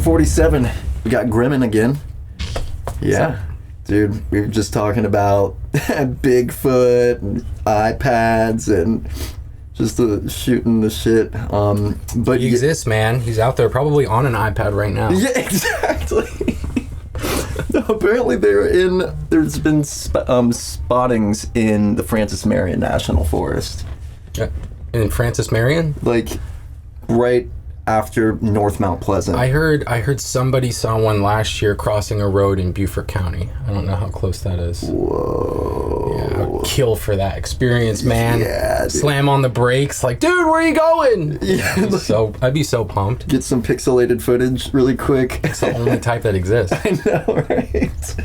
Episode 47. We got Grem again. Yeah. Dude, we were just talking about Bigfoot and iPads and just shooting the shit. But he exists, man. He's out there probably on an iPad right now. Yeah, exactly. No, apparently there's been spottings in the Francis Marion National Forest. In Francis Marion? Like, right after North Mount Pleasant. I heard somebody saw one last year crossing a road in Beaufort County. I don't know how close that is. Whoa. Yeah, I would kill for that experience, man. Yeah, dude. Slam on the brakes, like, dude, where are you going? Yeah, I'd be so pumped. Get some pixelated footage really quick. It's the only type that exists. I know, right?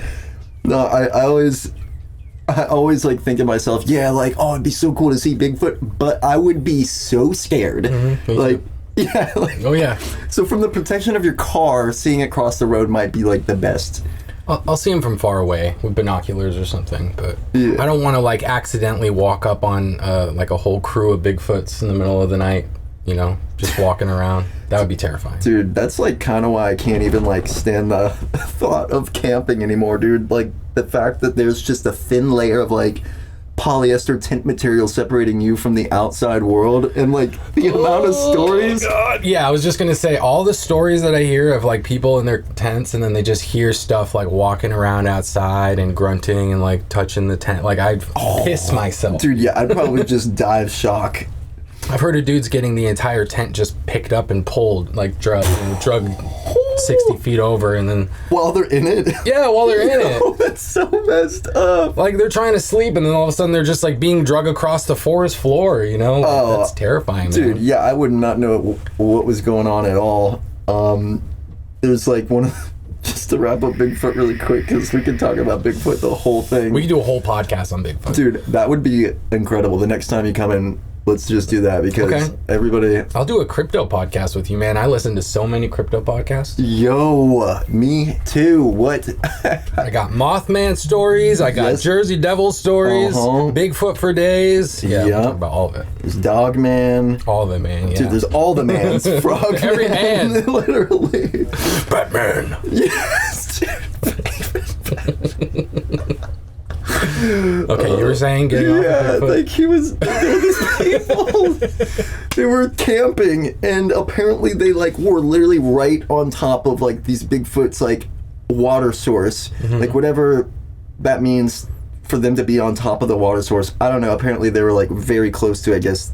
No, I always like think of myself, yeah, like, oh, it'd be so cool to see Bigfoot, but I would be so scared. Mm-hmm, like, yeah, like, oh yeah. So from the protection of your car, seeing it cross the road might be like the best. I'll see him from far away with binoculars or something, but yeah. I don't want to like accidentally walk up on like a whole crew of Bigfoots in the middle of the night, you know, just walking around. That would be terrifying. Dude, that's like kind of why I can't even like stand the thought of camping anymore, dude. Like the fact that there's just a thin layer of like polyester tent material separating you from the outside world, and like the amount of stories. God. Yeah, I was just gonna say all the stories that I hear of like people in their tents and then they just hear stuff like walking around outside and grunting and like touching the tent. Like I'd piss myself. Dude, yeah, I'd probably just die of shock. I've heard of dudes getting the entire tent just picked up and pulled, like drugged 60 feet over, and then while they're in it. Yeah, while they're in it. That's so messed up. Like they're trying to sleep, and then all of a sudden they're just like being dragged across the forest floor. You know, that's terrifying, dude. Man. Yeah, I would not know what was going on at all. There's like one of just to wrap up Bigfoot really quick, because we could talk about Bigfoot the whole thing. We could do a whole podcast on Bigfoot, dude. That would be incredible. The next time you come in, let's just do that, because everybody... I'll do a crypto podcast with you, man. I listen to so many crypto podcasts. Yo, me too. What? I got Mothman stories. I got Jersey Devil stories. Bigfoot for days. Yeah, we'll talk about all of it. There's Dogman. All of it, man. Yeah. Dude, there's all the mans. Frogman. Every man. Literally. Batman. Yes, dude. Okay, you were saying getting off of Bigfoot? Like he was, there were these people, they were camping, and apparently they like were literally right on top of like these Bigfoot's like water source, like whatever that means for them to be on top of the water source. I don't know, apparently they were like very close to, I guess,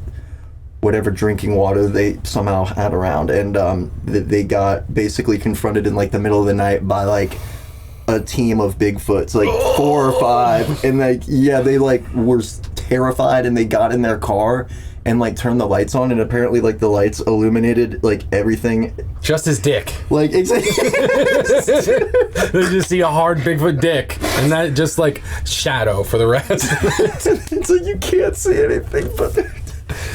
whatever drinking water they somehow had around, and they got basically confronted in like the middle of the night by like a team of Bigfoots, like 4 or 5, and like they like were terrified, and they got in their car and like turned the lights on, and apparently like the lights illuminated like everything, just his dick, like exactly. They just see a hard Bigfoot dick, and that just like shadow for the rest. It's like you can't see anything, but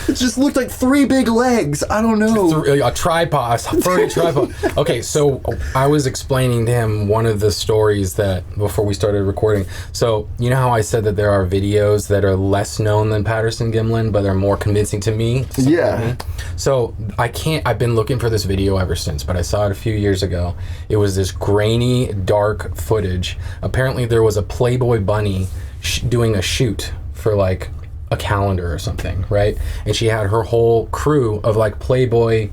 it just looked like 3 big legs. I don't know. A tripod, a furry tripod. Okay, so I was explaining to him one of the stories that before we started recording. So you know how I said that there are videos that are less known than Patterson Gimlin, but they're more convincing to me? Yeah. So I've been looking for this video ever since, but I saw it a few years ago. It was this grainy, dark footage. Apparently there was a Playboy bunny doing a shoot for like a calendar or something, right? And she had her whole crew of like Playboy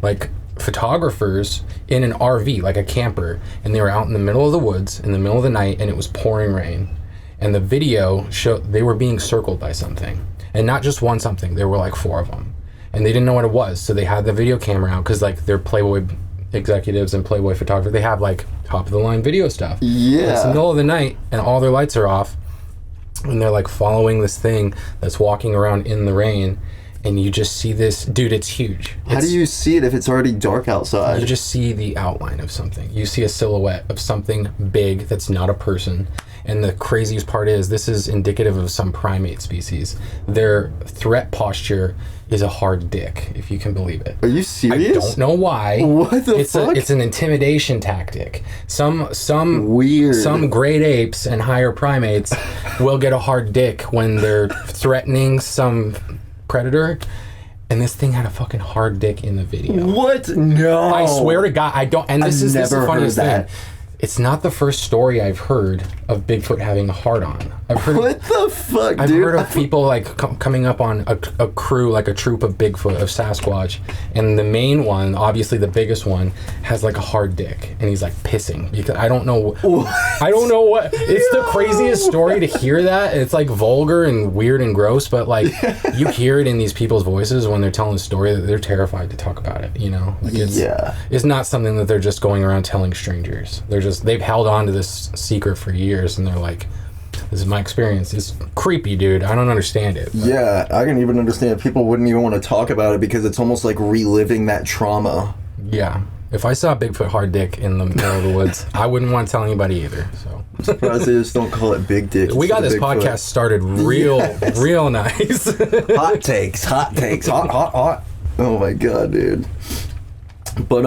like photographers in an RV, like a camper, and they were out in the middle of the woods in the middle of the night, and it was pouring rain, and the video showed they were being circled by something, and not just one something, there were like 4 of them, and they didn't know what it was, so they had the video camera out, because like they're Playboy executives and Playboy photographers, they have like top of the line video stuff. Yeah, it's the middle of the night and all their lights are off, and they're like following this thing that's walking around in the rain, and you just see this dude. It's huge. How do you see it if it's already dark outside? You just see the outline of something. You see a silhouette of something big that's not a person. And the craziest part is this is indicative of some primate species. Their threat posture is a hard dick, if you can believe it. Are you serious? I don't know why. What the fuck? It's an intimidation tactic. Some weird. Some great apes and higher primates will get a hard dick when they're threatening some predator, And this thing had a fucking hard dick in the video. What? No. I swear to God, I don't. And this is the funniest thing. that. It's not the first story I've heard of Bigfoot having a hard-on. I've heard. What the fuck, I've dude? heard of people like coming up on a crew, like a troop of Bigfoot, of Sasquatch, and the main one, obviously the biggest one, has like a hard dick, and he's like pissing because I don't know. I don't know what. It's the craziest story to hear that. It's like vulgar and weird and gross, but like you hear it in these people's voices when they're telling the story that they're terrified to talk about it. You know, like it's not something that they're just going around telling strangers. They've held on to this secret for years, and they're like, this is my experience. It's creepy, dude. I don't understand it. But. Yeah, I can even understand people wouldn't even want to talk about it because it's almost like reliving that trauma. Yeah. If I saw a Bigfoot hard dick in the middle of the woods, I wouldn't want to tell anybody either. So I'm surprised they just don't call it big dick. We got this podcast started real nice. Hot takes, hot. Oh my god, dude. But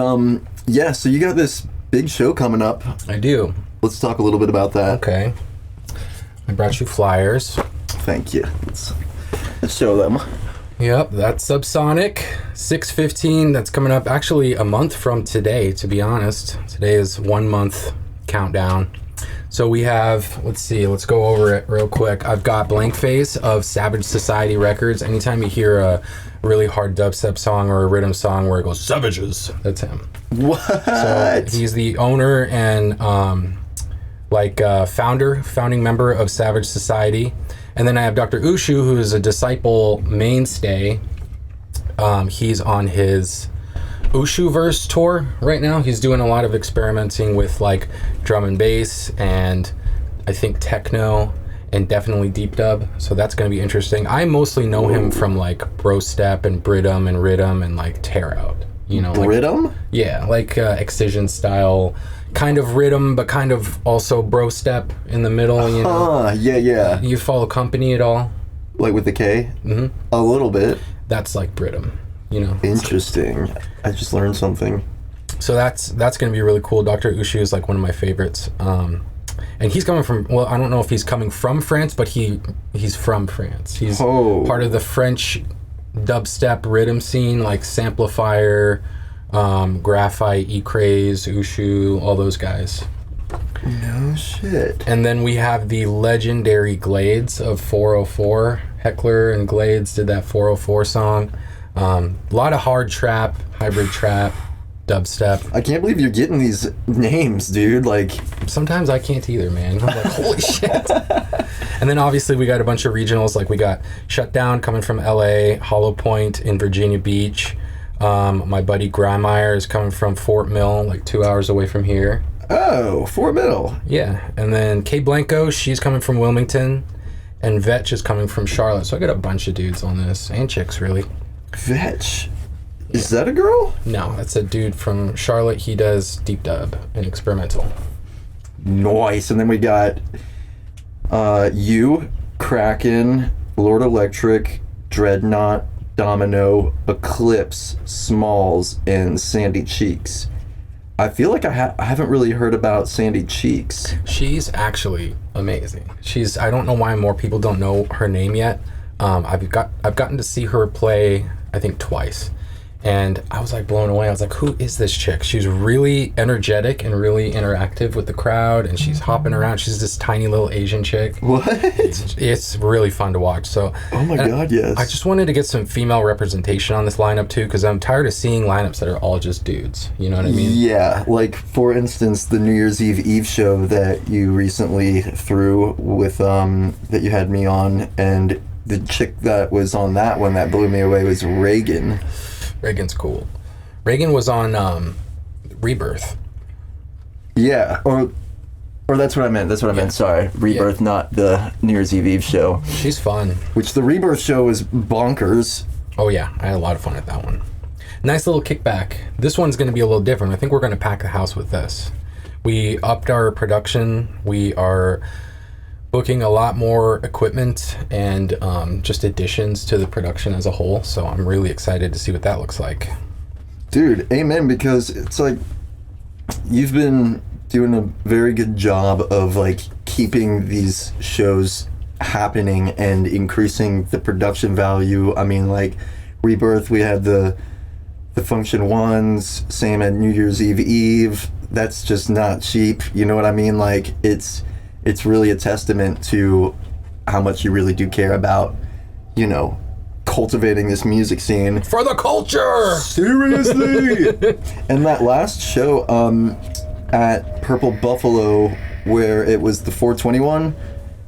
yeah, so you got this big show coming up. I do. Let's talk a little bit about that. Okay. I brought you flyers. Thank you. Let's show them. Yep, that's Subsonic 6/15. That's coming up actually a month from today, to be honest. Today is 1 month countdown. So we have, let's go over it real quick. I've got Blank Face of Savage Society Records. Anytime you hear a really hard dubstep song or a rhythm song where it goes, Savages, that's him. What? So he's the owner and founding member of Savage Society. And then I have Dr. Ushu, who is a disciple mainstay. He's on his Ushuverse tour right now. He's doing a lot of experimenting with like drum and bass and I think techno and definitely deep dub. So that's going to be interesting. I mostly know him from like Bro Step and Bridum and Rhythm and like Tear Out. You know, Rhythm? Like, yeah, like Excision style, kind of rhythm, but kind of also Bro Step in the middle. You know, yeah. You follow Company at all? Like with the K? Mm-hmm. A little bit. That's like Bridum. You know, interesting. I just learned something. So that's going to be really cool. Dr. Ushu is like one of my favorites. And he's coming from, well, I don't know if he's coming from France, but he's from France. He's part of the French dubstep rhythm scene, like Samplifier, Graphite, E-Craze, Ushu, all those guys. No shit. And then we have the legendary Glades of 404. Heckler and Glades did that 404 song. A lot of hard trap, hybrid trap, dubstep. I can't believe you're getting these names, dude. Like, sometimes I can't either, man. I'm like, holy shit. And then obviously we got a bunch of regionals. Like we got Shutdown coming from LA, Hollow Point in Virginia Beach. My buddy Grimeyer is coming from Fort Mill, like 2 hours away from here. Oh, Fort Mill. Yeah. And then Kay Blanco, she's coming from Wilmington. And Vetch is coming from Charlotte. So I got a bunch of dudes on this, and chicks, really. Vetch? Is that a girl? No, that's a dude from Charlotte. He does deep dub and experimental. Nice. And then we got you, Kraken, Lord Electric, Dreadnought, Domino, Eclipse, Smalls, and Sandy Cheeks. I feel like I haven't really heard about Sandy Cheeks. She's actually amazing. I don't know why more people don't know her name yet. I've gotten to see her play, I think, twice. And I was like blown away. I was like, who is this chick? She's really energetic and really interactive with the crowd, and she's hopping around. She's this tiny little Asian chick. What? It's really fun to watch. So, oh my God, yes. I just wanted to get some female representation on this lineup too, because I'm tired of seeing lineups that are all just dudes. You know what I mean? Yeah, like for instance, the New Year's Eve show that you recently threw with that you had me on, and the chick that was on that one that blew me away was Reagan. Reagan's cool. Reagan was on Rebirth. Yeah, or that's what I meant. That's what I meant. Sorry, Rebirth, not the New Year's Eve show. She's fun. Which the Rebirth show is bonkers. Oh yeah, I had a lot of fun at that one. Nice little kickback. This one's going to be a little different. I think we're going to pack the house with this. We upped our production. We are booking a lot more equipment and just additions to the production as a whole. So I'm really excited to see what that looks like. Dude, amen, because it's like you've been doing a very good job of like keeping these shows happening and increasing the production value. I mean, like Rebirth, we had the Function Ones, same at New Year's Eve. That's just not cheap. You know what I mean? Like, it's really a testament to how much you really do care about, you know, cultivating this music scene. For the culture! Seriously! And that last show at Purple Buffalo, where it was the 421,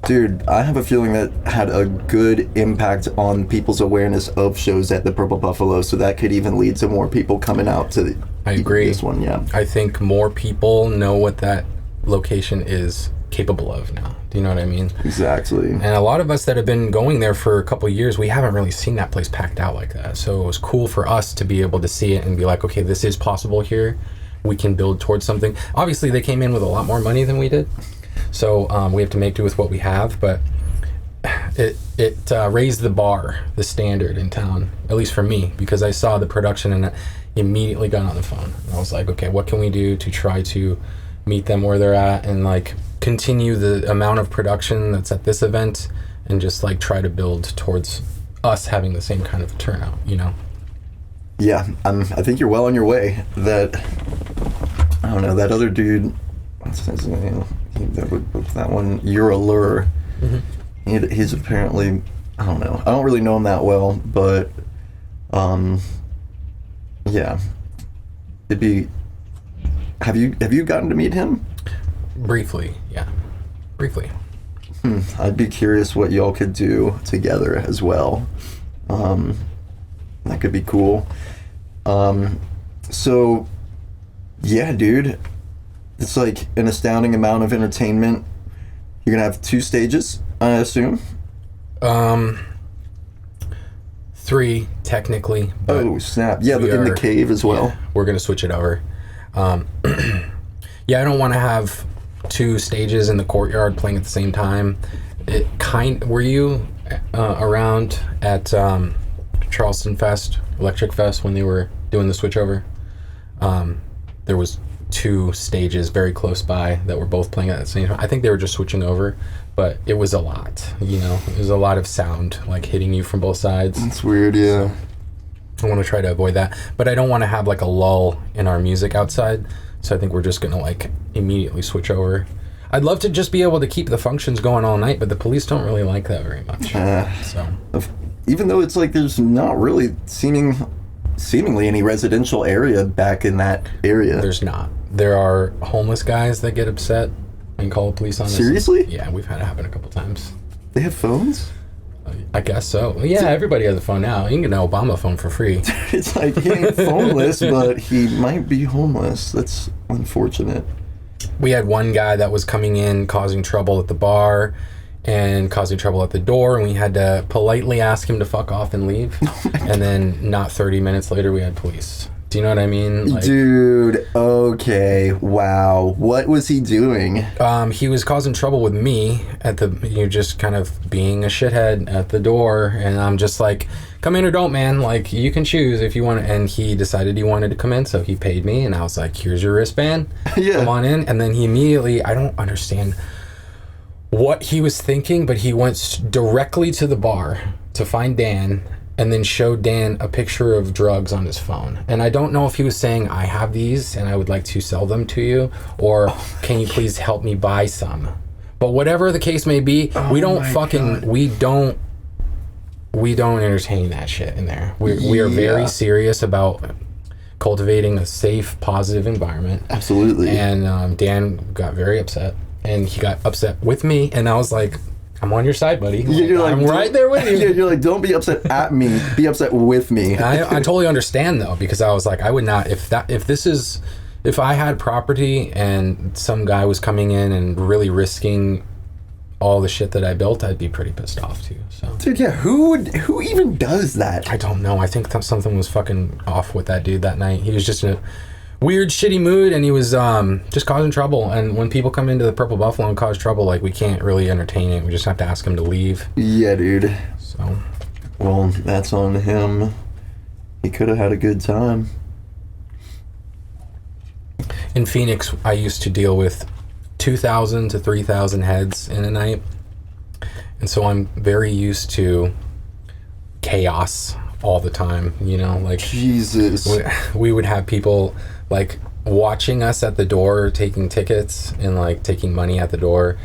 dude, I have a feeling that had a good impact on people's awareness of shows at the Purple Buffalo, so that could even lead to more people coming out to I agree. This one, yeah. I think more people know what that location is capable of now. Do you know what I mean? Exactly. And a lot of us that have been going there for a couple of years, we haven't really seen that place packed out like that. So it was cool for us to be able to see it and be like, okay, this is possible here. We can build towards something. Obviously, they came in with a lot more money than we did. So we have to make do with what we have, but it raised the bar, the standard in town, at least for me, because I saw the production and immediately got on the phone. And I was like, okay, what can we do to try to meet them where they're at and like continue the amount of production that's at this event and just like try to build towards us having the same kind of turnout, you know? Yeah, I think you're well on your way. That, I don't know, that other dude, what's his name? That one, You're a Lure. Mm-hmm. He's apparently, I don't know, I don't really know him that well, but yeah, it'd be. Have you gotten to meet him? Briefly, yeah, briefly. I'd be curious what y'all could do together as well. That could be cool. So, yeah, dude, it's like an astounding amount of entertainment. You're gonna have 2 stages, I assume. 3 technically. But oh snap! Yeah, in the cave as well. Yeah, we're gonna switch it over. Yeah, I don't want to have 2 stages in the courtyard playing at the same time. Were you around at Charleston Fest, Electric Fest, when they were doing the switchover? There was 2 stages very close by that were both playing at the same time. I think they were just switching over, but it was a lot, you know? It was a lot of sound, like, hitting you from both sides. It's weird, yeah. So I want to try to avoid that, but I don't want to have, like, a lull in our music outside, so I think we're just going to, like, immediately switch over. I'd love to just be able to keep the functions going all night, but the police don't really like that very much. So even though it's like there's not really seemingly any residential area back in that area. There's not. There are homeless guys that get upset and call the police on us. Seriously? Yeah, we've had it happen a couple times. They have phones? I guess so. Yeah, everybody has a phone now. You can get an Obama phone for free. It's like he ain't phoneless, but he might be homeless. That's unfortunate. We had one guy that was coming in causing trouble at the bar and causing trouble at the door, and we had to politely ask him to fuck off and leave. And then not 30 minutes later, we had police. Do you know what I mean? Like, dude, okay, wow. What was he doing? He was causing trouble with me just kind of being a shithead at the door, and I'm just like, come in or don't, man. Like, you can choose if you want. And he decided he wanted to come in, so he paid me, and I was like, here's your wristband. Yeah. Come on in. And then he immediately, I don't understand what he was thinking, but he went directly to the bar to find Dan and then showed Dan a picture of drugs on his phone. And I don't know if he was saying, I have these and I would like to sell them to you, or can you please help me buy some? But whatever the case may be, we don't entertain that shit in there. We are very serious about cultivating a safe, positive environment. Absolutely. And Dan got very upset, and he got upset with me, and I was like, I'm on your side, buddy. I'm right there with you. Yeah, you're like, don't be upset at me, be upset with me. I totally understand though, because I was like, I would not, if I had property and some guy was coming in and really risking all the shit that I built, I'd be pretty pissed off too. So, dude, yeah, who even does that? I don't know. I think something was fucking off with that dude that night. He was just in a weird, shitty mood, and he was just causing trouble. And when people come into the Purple Buffalo and cause trouble, like, we can't really entertain it. We just have to ask him to leave. Yeah, dude. So, well, that's on him. He could have had a good time. In Phoenix, I used to deal with 2,000 to 3,000 heads in a night, and so I'm very used to chaos, all the time, you know, like Jesus. we would have people like watching us at the door taking tickets and like taking money at the door,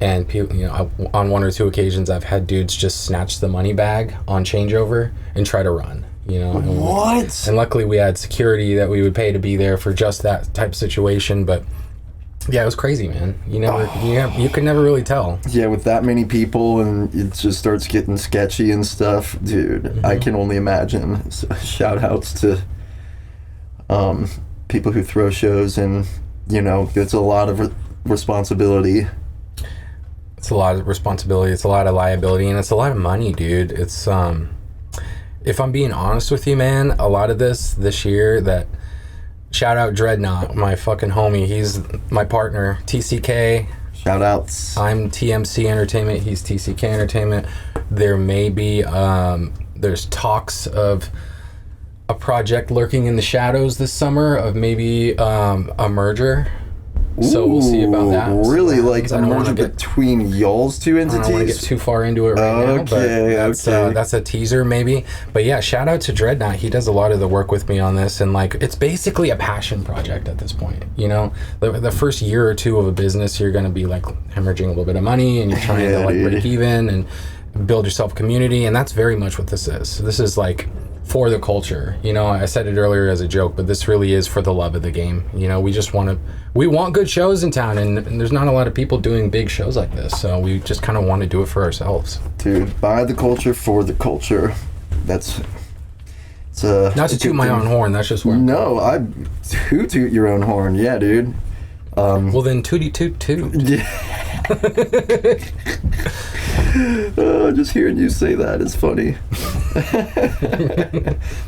and people, you know, on 1 or 2 occasions I've had dudes just snatch the money bag on changeover and try to run, you know. What? And luckily we had security that we would pay to be there for just that type of situation. But yeah, it was crazy, man. You could never really tell. Yeah, with that many people and it just starts getting sketchy and stuff, dude. I can only imagine. So, shout outs to people who throw shows, and you know, it's a lot of responsibility. It's a lot of responsibility, it's a lot of liability, and it's a lot of money, dude. It's if I'm being honest with you, man, a lot of this year, that shout out Dreadnought, my fucking homie. He's my partner, TCK. Shout outs. I'm TMC Entertainment, he's TCK Entertainment. There may be there's talks of a project lurking in the shadows this summer of maybe a merger. So we'll see about that. Really, like a merger between y'all's two entities? I don't want to get too far into it right now, but that's a teaser maybe. But yeah, shout out to Dreadnought. He does a lot of the work with me on this, and like it's basically a passion project at this point. You know, the first year or two of a business, you're going to be like hemorrhaging a little bit of money, and you're trying to like break even and build yourself a community, and that's very much what this is. This is like for the culture. You know, I said it earlier as a joke, but this really is for the love of the game. You know, we want good shows in town, and there's not a lot of people doing big shows like this, so we just kind of want to do it for ourselves. Dude, by the culture, for the culture. It's not to toot my own horn, that's just where toot your own horn. Yeah, dude. Well then, tooty toot toot. Yeah. Just hearing you say that is funny.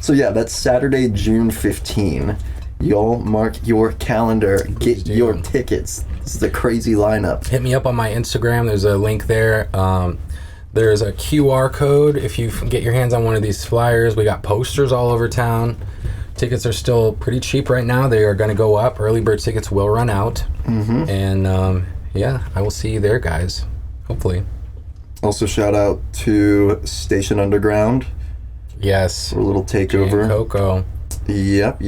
So yeah, that's Saturday, June 15. Y'all mark your calendar. Get your tickets. This is a crazy lineup. Hit me up on my Instagram. There's a link there. There's a QR code if you get your hands on one of these flyers. We got posters all over town. Tickets are still pretty cheap right now. They are going to go up. Early bird tickets will run out. Mm-hmm. And yeah, I will see you there, guys. Hopefully. Also, shout out to Station Underground. Yes. For a little takeover. And Coco. Yep.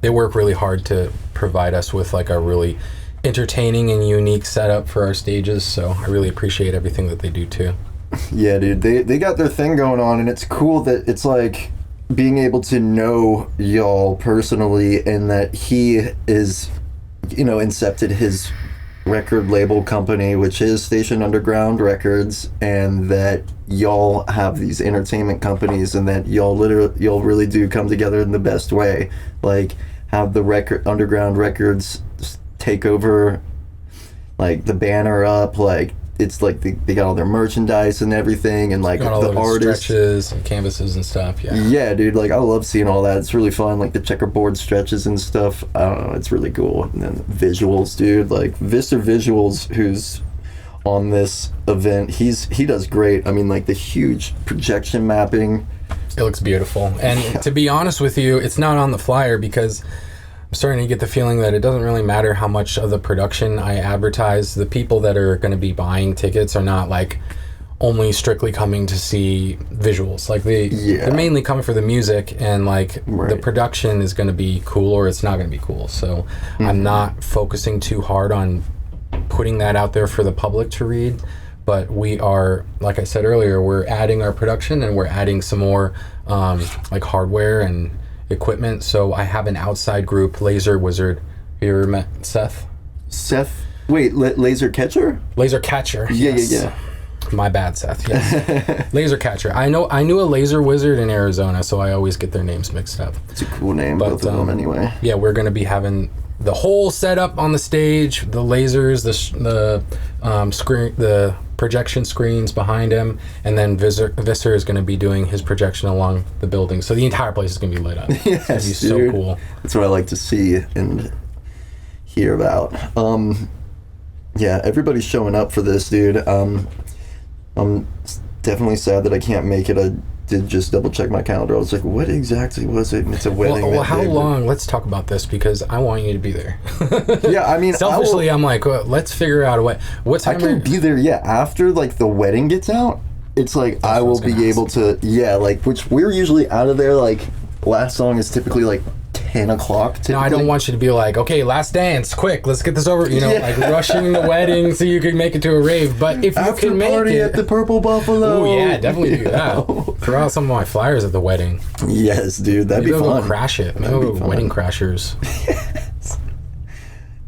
They work really hard to provide us with like a really entertaining and unique setup for our stages, so I really appreciate everything that they do too. Yeah, dude. They got their thing going on, and it's cool that it's like being able to know y'all personally, and that he is, you know, incepted his record label company, which is Station Underground Records, and that y'all have these entertainment companies, and that y'all really do come together in the best way. Like, have the Underground Records take over, like, the banner up, like, it's like they got all their merchandise and everything, and like all the artists, stretches and canvases and stuff. Yeah, dude, like I love seeing all that. It's really fun, like the checkerboard stretches and stuff. I don't know, it's really cool. And then visuals, dude, like Vista Visuals, who's on this event, he does great. I mean, like the huge projection mapping, it looks beautiful. And to be honest with you, it's not on the flyer because I'm starting to get the feeling that it doesn't really matter how much of the production I advertise. The people that are going to be buying tickets are not like only strictly coming to see visuals. Like they're mainly coming for the music, and like the production is going to be cool or it's not going to be cool. So I'm not focusing too hard on putting that out there for the public to read. But we are, like I said earlier, we're adding our production, and we're adding some more like hardware and equipment. So I have an outside group, Laser Wizard. Have you ever met Seth? Wait, Laser Catcher? Laser Catcher. Yeah. My bad, Seth. Yes. Laser Catcher. I knew a Laser Wizard in Arizona, so I always get their names mixed up. It's a cool name, both of them anyway. Yeah, we're going to be having the whole setup on the stage, the lasers, the screen, the projection screens behind him, and then Visser is going to be doing his projection along the building. So the entire place is going to be lit up. Yes, it's going to be so cool. That's what I like to see and hear about. Yeah, everybody's showing up for this, dude. I'm definitely sad that I can't make it. I did just double check my calendar. I was like, what exactly was it? And it's a wedding. Well, how long? Let's talk about this because I want you to be there. Yeah, I mean, selfishly, I'm like, well, let's figure out a way. What time? I can be there. Yeah, after like the wedding gets out. it's like That's I what I will was gonna be ask. able to, yeah, like, which we're usually out of there, like, last song is typically like 10 o'clock. Typically. No, I don't want you to be like, okay, last dance, quick, let's get this over. You know, Yeah. like rushing the wedding so you can make it to a rave. But if you After can make party it, at the Purple Buffalo. oh yeah, definitely do that. Throw out some of my flyers at the wedding. Yes, dude, that'd Maybe be we'll fun. go crash it. Maybe That'd we'll be go fun. wedding crashers.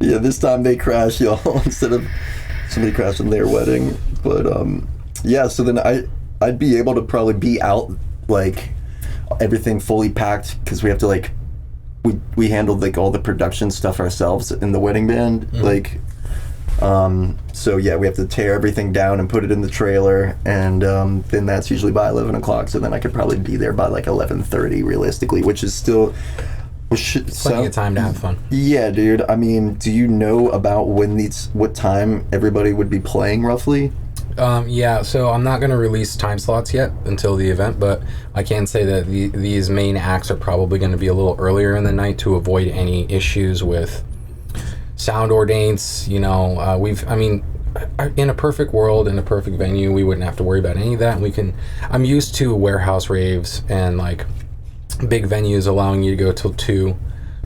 Yeah, this time they crash, y'all, instead of somebody crashing their wedding. But yeah, so then I'd be able to probably be out, like, everything fully packed, because we have to, like, we handled like all the production stuff ourselves in the wedding band. Like, so yeah, we have to tear everything down and put it in the trailer, and then that's usually by 11 o'clock. So then I could probably be there by like 11:30 realistically, which is still Plenty of time to have fun. Yeah, dude. I mean, do you know about what time everybody would be playing roughly? Yeah, so I'm not going to release time slots yet until the event, but I can say that these main acts are probably going to be a little earlier in the night to avoid any issues with sound or dance. You know, in a perfect world, in a perfect venue, we wouldn't have to worry about any of that. I'm used to warehouse raves and like big venues allowing you to go till 2.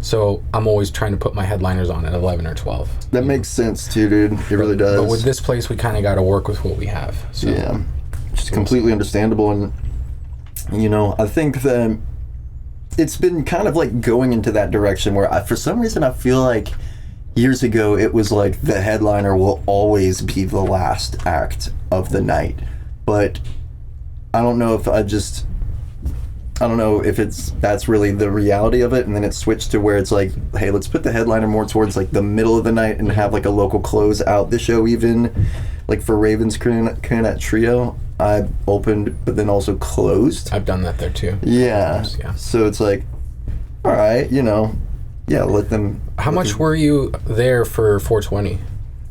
So I'm always trying to put my headliners on at 11 or 12. That makes sense too, dude. It really does. But with this place, we kind of got to work with what we have. So. Yeah, just completely understandable. And you know, I think that it's been kind of like going into that direction where for some reason I feel like years ago it was like the headliner will always be the last act of the night. But I don't know if that's really the reality of it, and then it switched to where it's like, hey, let's put the headliner more towards like the middle of the night and have like a local close out the show. Even like for Raven's Clarinet Trio, I opened but then also closed. I've done that there too. Yeah. So it's like, all right, you know, yeah, let them. How much were you there for 420?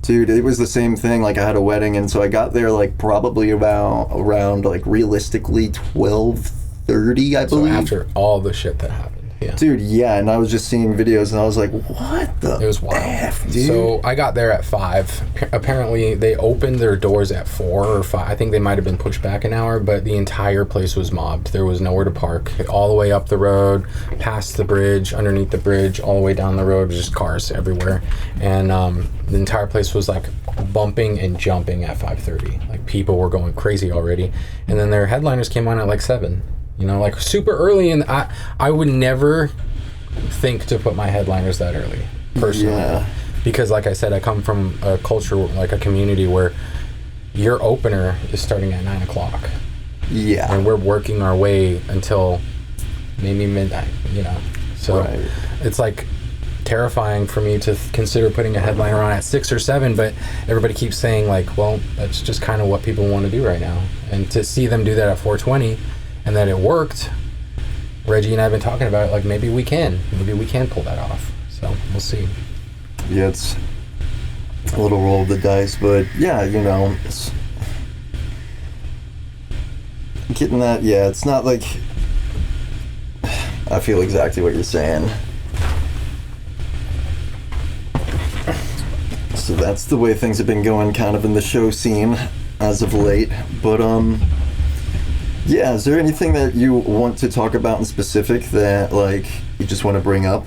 Dude, it was the same thing. Like I had a wedding, and so I got there like probably around like realistically 12:30, I believe. So after all the shit that happened. Yeah. Dude, yeah, and I was just seeing videos, and I was like, what the It was wild. F, dude? So I got there at 5. Apparently, they opened their doors at 4 or 5. I think they might have been pushed back an hour, but the entire place was mobbed. There was nowhere to park. All the way up the road, past the bridge, underneath the bridge, all the way down the road, just cars everywhere. And the entire place was like bumping and jumping at 5:30. Like people were going crazy already. And then their headliners came on at like 7. You know, like super early, and I would never think to put my headliners that early, personally. Yeah. Because like I said, I come from a culture, like a community where your opener is starting at 9 o'clock. Yeah. And we're working our way until maybe midnight, you know. So Right. it's like terrifying for me to consider putting a headliner on at 6 or 7, but everybody keeps saying like, well, that's just kind of what people want to do right now. And to see them do that at 420 and that it worked, Reggie and I have been talking about it, like maybe we can pull that off. So we'll see. Yeah, it's a little roll of the dice, but yeah, you know, it's getting that. Yeah, it's not like I feel exactly what you're saying. So that's the way things have been going, kind of in the show scene as of late. But yeah, is there anything that you want to talk about in specific that like you just want to bring up?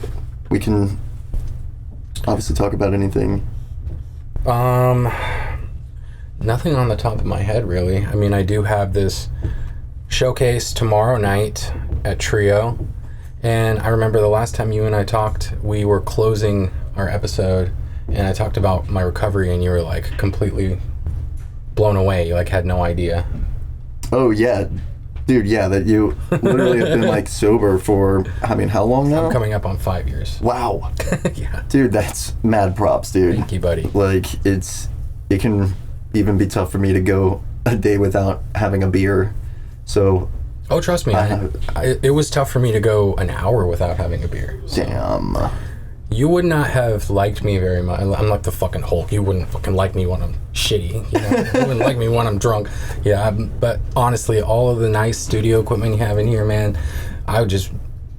We can obviously talk about anything. Nothing on the top of my head, really. I mean, I do have this showcase tomorrow night at Trio, and I remember the last time you and I talked, we were closing our episode, and I talked about my recovery, and you were like completely blown away. You like had no idea. Oh yeah, dude, yeah, that you literally have been like sober for, I mean, how long now? I'm coming up on 5 years. Wow. Yeah. Dude, that's mad props, dude. Thank you, buddy. Like, it can even be tough for me to go a day without having a beer. So, Oh, trust me, it was tough for me to go an hour without having a beer. So. damn. You would not have liked me very much. I'm like the fucking Hulk. You wouldn't fucking like me when I'm shitty. You know? You wouldn't like me when I'm drunk. Yeah, but honestly, all of the nice studio equipment you have in here, man, I would just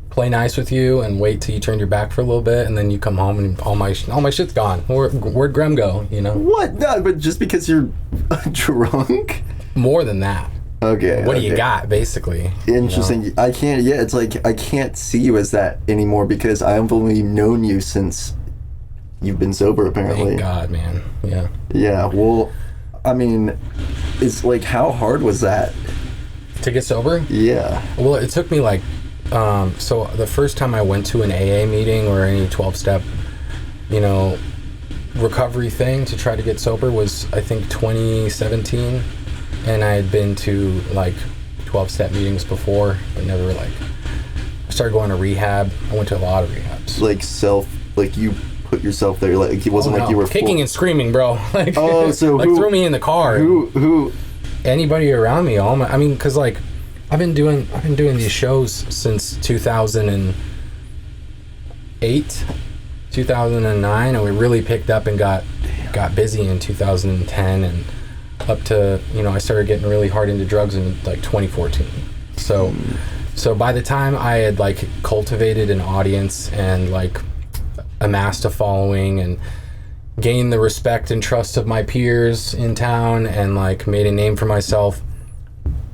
play nice with you and wait till you turned your back for a little bit, and then you come home and all my shit's gone. Where'd Grem go? You know? What? No, but just because you're drunk? More than that. Okay. What do you got, basically? Interesting. You know? I can't. Yeah, it's like I can't see you as that anymore because I've only known you since you've been sober. Apparently. Thank God, man. Yeah. Yeah. Well, I mean, it's like how hard was that to get sober? Yeah. Well, it took me like so the first time I went to an AA meeting or any 12-step, recovery thing to try to get sober was I think 2017. And I had been to like 12-step meetings before, but never I started going to rehab. I went to a lot of rehabs. Like you put yourself there, like it wasn't like you were kicking and screaming, bro. Like, so threw me in the car. Who? Anybody around me? Because like I've been doing these shows since 2008, 2009, and we really picked up and got busy in 2010 and. Up to, I started getting really hard into drugs in like 2014. So by the time I had like cultivated an audience and like amassed a following and gained the respect and trust of my peers in town and like made a name for myself,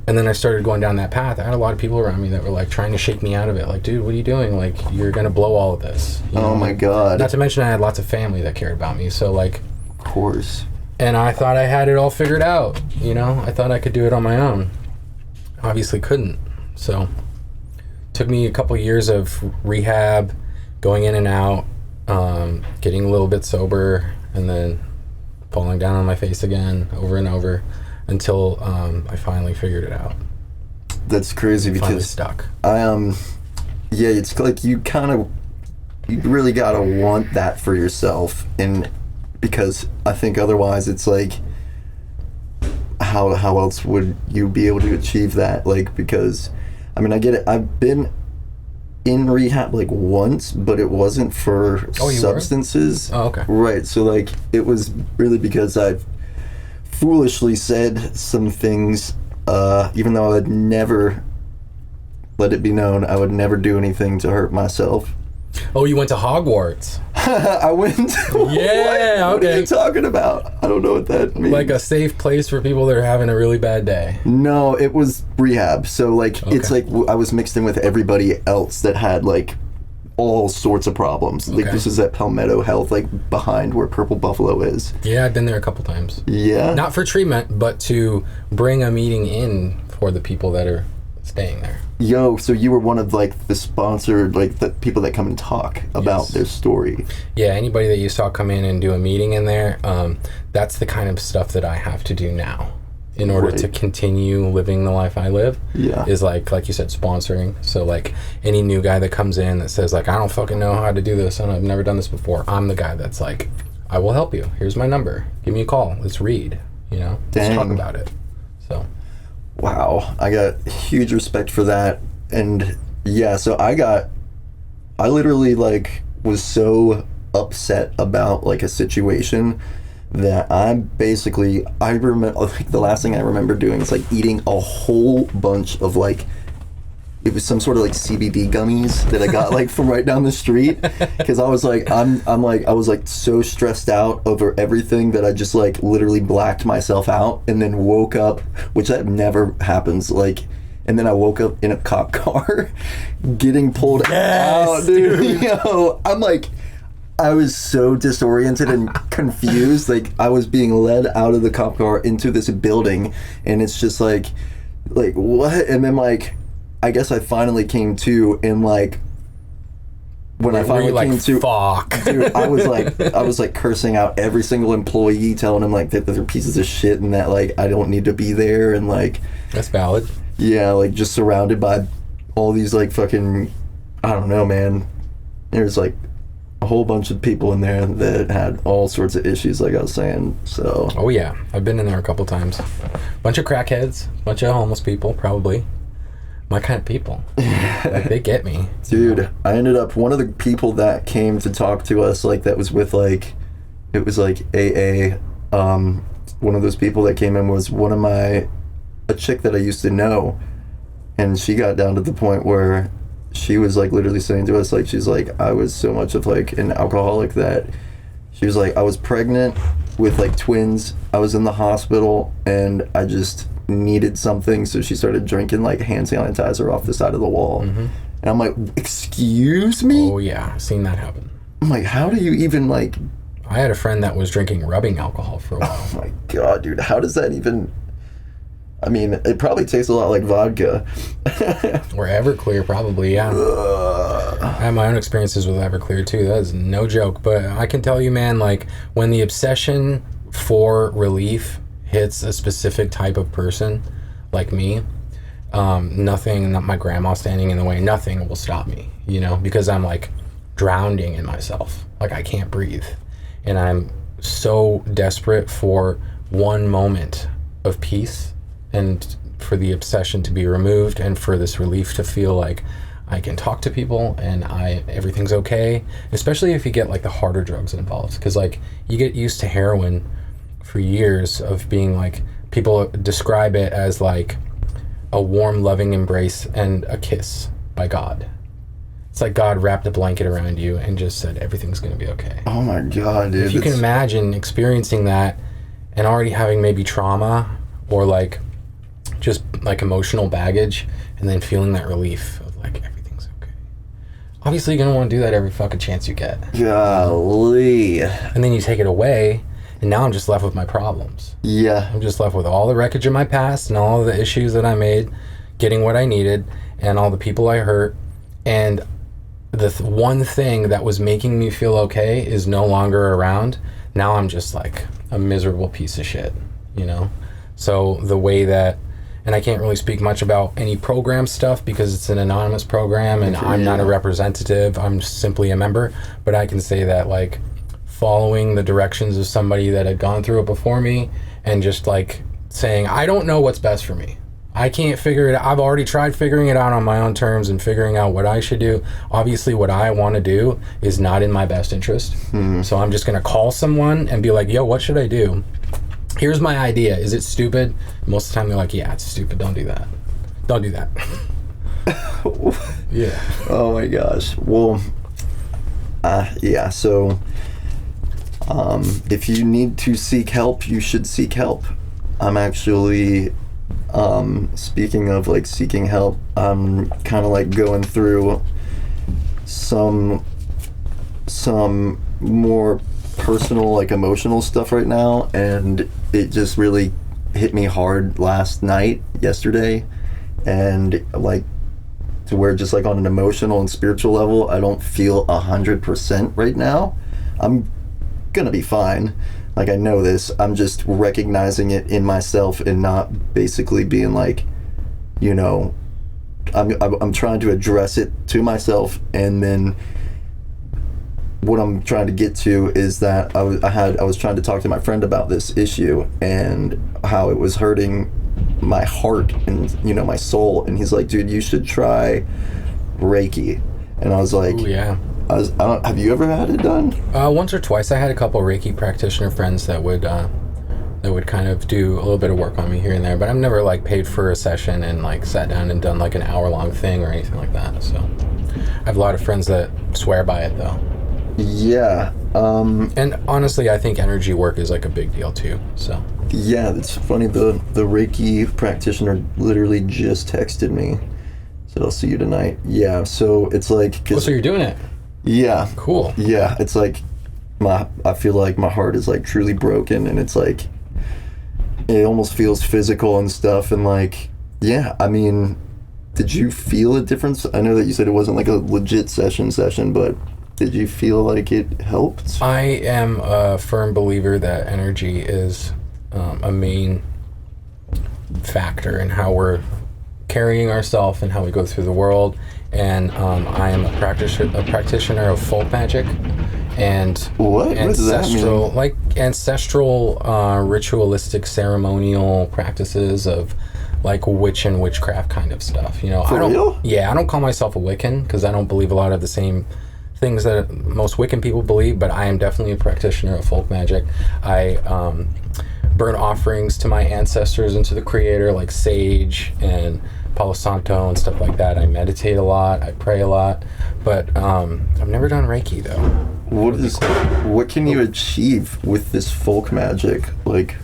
and then I started going down that path, I had a lot of people around me that were like trying to shake me out of it. Like, dude, what are you doing? Like, you're gonna blow all of this. Oh my God. Not to mention I had lots of family that cared about me. So like, of course. And I thought I had it all figured out, I thought I could do it on my own. Obviously couldn't. So it took me a couple years of rehab, going in and out, getting a little bit sober, and then falling down on my face again over and over until I finally figured it out. That's crazy because stuck. It's like you really gotta want that for yourself, and because I think otherwise it's like how else would you be able to achieve that? Like, because I get it, I've been in rehab like once, but it wasn't for substances. Oh, okay. Right, so like it was really because I foolishly said some things, even though I would never, let it be known, I would never do anything to hurt myself. Oh, you went to Hogwarts. I went to... Yeah, what okay. are you talking about? I don't know what that means. Like a safe place for people that are having a really bad day. No, it was rehab. So, like, It's like I was mixed in with everybody else that had, like, all sorts of problems. Like, this is at Palmetto Health, like, behind where Purple Buffalo is. Yeah, I've been there a couple times. Yeah? Not for treatment, but to bring a meeting in for the people that are staying there. Yo, so you were one of like the sponsored, like the people that come and talk about their story. Yeah, anybody that you saw come in and do a meeting in there, that's the kind of stuff that I have to do now in order to continue living the life I live. Yeah. Is like you said, sponsoring. So like any new guy that comes in that says like, I don't fucking know how to do this and I've never done this before, I'm the guy that's like, I will help you. Here's my number. Give me a call. Let's read. Let's talk about it. So. Wow, I got huge respect for that. And yeah, so I literally like was so upset about like a situation that I remember like the last thing I remember doing is like eating a whole bunch of like, it was some sort of like CBD gummies that I got like from right down the street, because I was like, I was like so stressed out over everything that I just like literally blacked myself out and then woke up, which that never happens, like, and then I woke up in a cop car getting pulled out, dude. I'm like, I was so disoriented and confused, like I was being led out of the cop car into this building, and it's just like what? And then like I guess I finally came to, and like when I finally came to, fuck, dude, I was like cursing out every single employee, telling them like that they're pieces of shit and that like I don't need to be there, and like that's valid. Yeah, like just surrounded by all these like fucking, I don't know, man. There's like a whole bunch of people in there that had all sorts of issues, like I was saying. So. Oh yeah, I've been in there a couple times. Bunch of crackheads, bunch of homeless people, probably. My kind of people. Like, they get me. Dude, I ended up, one of the people that came to talk to us, like, that was with, like, it was, like, AA, one of those people that came in was a chick that I used to know, and she got down to the point where she was, like, literally saying to us, like, she's like, I was so much of, like, an alcoholic that she was like, I was pregnant with, like, twins, I was in the hospital, and I just needed something, so she started drinking like hand sanitizer off the side of the wall. And I'm like, excuse me? Oh yeah, I've seen that happen. I'm like, how do you even like... I had a friend that was drinking rubbing alcohol for a while. Oh my god, dude, how does that even... I mean, it probably tastes a lot like vodka. Or Everclear, probably, yeah. I have my own experiences with Everclear too. That is no joke. But I can tell you, man, like when the obsession for relief hits a specific type of person, like me, nothing, not my grandma standing in the way, nothing will stop me, you know, because I'm like drowning in myself. Like I can't breathe. And I'm so desperate for one moment of peace and for the obsession to be removed and for this relief to feel like I can talk to people and everything's okay, especially if you get like the harder drugs involved, because like you get used to heroin for years of being like, people describe it as like a warm loving embrace and a kiss by God. It's like God wrapped a blanket around you and just said everything's gonna be okay. Oh my god, dude. If you can imagine experiencing that and already having maybe trauma or like just like emotional baggage and then feeling that relief of like everything's okay. Obviously you're gonna want to do that every fucking chance you get. Golly. And then you take it away and now I'm just left with my problems. Yeah. I'm just left with all the wreckage of my past and all of the issues that I made, getting what I needed and all the people I hurt, and the one thing that was making me feel okay is no longer around. Now I'm just like a miserable piece of shit, you know? So the way that, and I can't really speak much about any program stuff because it's an anonymous program and I'm not a representative, I'm simply a member, but I can say that like following the directions of somebody that had gone through it before me and just like saying, I don't know what's best for me. I can't figure it out. I've already tried figuring it out on my own terms and figuring out what I should do. Obviously what I want to do is not in my best interest. So I'm just going to call someone and be like, yo, what should I do? Here's my idea. Is it stupid? Most of the time they're like, yeah, it's stupid. Don't do that. Don't do that. Yeah. Oh my gosh. Well, yeah, so if you need to seek help, you should seek help. I'm actually, speaking of like seeking help, I'm kind of like going through some more personal, like emotional stuff right now, and it just really hit me hard yesterday, and like to where just like on an emotional and spiritual level, I don't feel 100% right now. I'm gonna be fine. Like I know this. I'm just recognizing it in myself and not basically being like, you know, I'm trying to address it to myself, and then what I'm trying to get to is that I was trying to talk to my friend about this issue and how it was hurting my heart and, you know, my soul, and he's like, dude, you should try Reiki. And I was like, ooh, yeah. Have you ever had it done? Once or twice. I had a couple Reiki practitioner friends that would kind of do a little bit of work on me here and there, but I've never like paid for a session and like sat down and done like an hour-long thing or anything like that. So I have a lot of friends that swear by it though. Yeah. And honestly, I think energy work is like a big deal too. So yeah, it's funny. The Reiki practitioner literally just texted me, said I'll see you tonight. Yeah. So it's like. Oh, so you're doing it? Yeah. Cool. Yeah. It's like I feel like my heart is like truly broken, and it's like it almost feels physical and stuff, and like yeah. I mean, did you feel a difference? I know that you said it wasn't like a legit session, but. Did you feel like it helped? I am a firm believer that energy is a main factor in how we're carrying ourselves and how we go through the world. And I am a practitioner of folk magic and what does that mean? Like ancestral ritualistic ceremonial practices of like witch and witchcraft kind of stuff. You know, real? Yeah, I don't call myself a Wiccan because I don't believe a lot of the same things that most Wiccan people believe, but I am definitely a practitioner of folk magic. I burn offerings to my ancestors and to the creator, like sage and Palo Santo and stuff like that. I meditate a lot, I pray a lot, but I've never done Reiki though. What can you achieve with this folk magic? Like,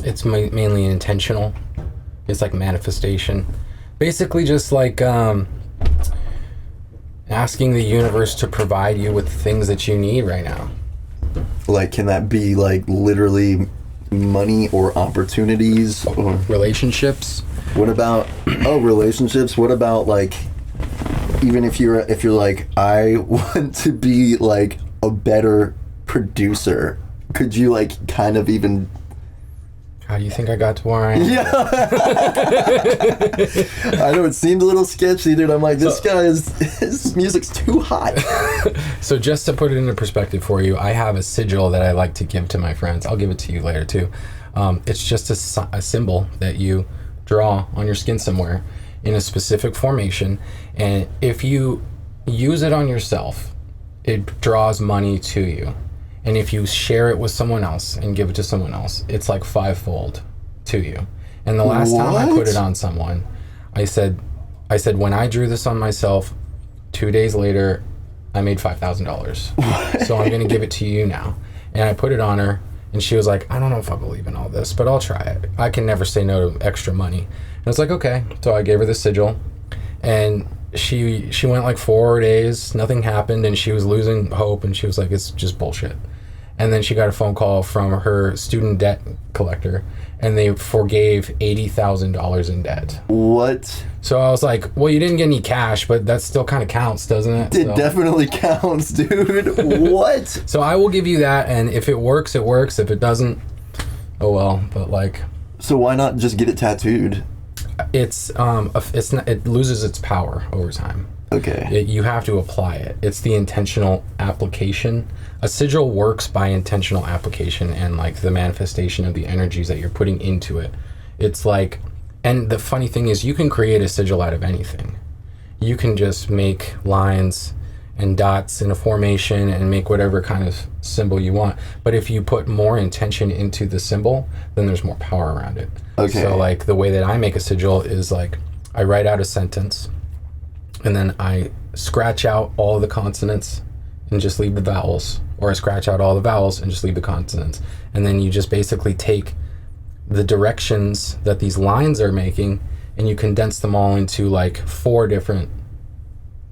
it's mainly intentional. It's like manifestation. Basically just like asking the universe to provide you with things that you need right now. Like, can that be like literally money or opportunities or relationships? What about relationships? What about like, even if you're like, I want to be like a better producer, could you like kind of even? How do you think I got to where I am? Yeah. I know it seemed a little sketchy, dude. I'm like, this guy his music's too hot. So just to put it into perspective for you, I have a sigil that I like to give to my friends. I'll give it to you later too. It's just a symbol that you draw on your skin somewhere in a specific formation, and if you use it on yourself, it draws money to you. And if you share it with someone else and give it to someone else, it's like 5-fold to you. And the last time I put it on someone, I said, when I drew this on myself, 2 days later, I made $5,000. So I'm going to give it to you now. And I put it on her, and she was like, I don't know if I believe in all this, but I'll try it. I can never say no to extra money. And I was like, okay. So I gave her the sigil, and she went like 4 days, nothing happened, and she was losing hope, and she was like, it's just bullshit. And then she got a phone call from her student debt collector, and they forgave $80,000 in debt. What? So I was like, well, you didn't get any cash, but that still kind of counts, doesn't it? It definitely counts, dude. What? So I will give you that, and if it works, it works. If it doesn't, oh well. But like, so why not just get it tattooed? It loses its power over time. Okay. You have to apply it. It's the intentional application. A sigil works by intentional application and like the manifestation of the energies that you're putting into it. It's like, and the funny thing is, you can create a sigil out of anything. You can just make lines and dots in a formation and make whatever kind of symbol you want. But if you put more intention into the symbol, then there's more power around it. Okay. So like the way that I make a sigil is like, I write out a sentence, and then I scratch out all the consonants and just leave the vowels, or I scratch out all the vowels and just leave the consonants. And then you just basically take the directions that these lines are making and you condense them all into like 4 different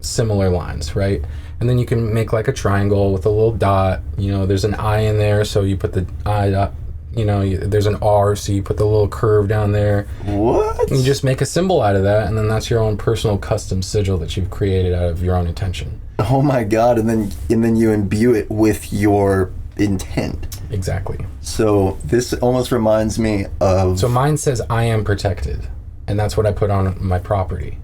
similar lines, right? And then you can make like a triangle with a little dot, there's an I in there, so you put the I dot, there's an R, so you put the little curve down there. What? And you just make a symbol out of that, and then that's your own personal custom sigil that you've created out of your own intention. Oh my God! And then you imbue it with your intent. Exactly. So this almost reminds me of. So mine says I am protected, and that's what I put on my property.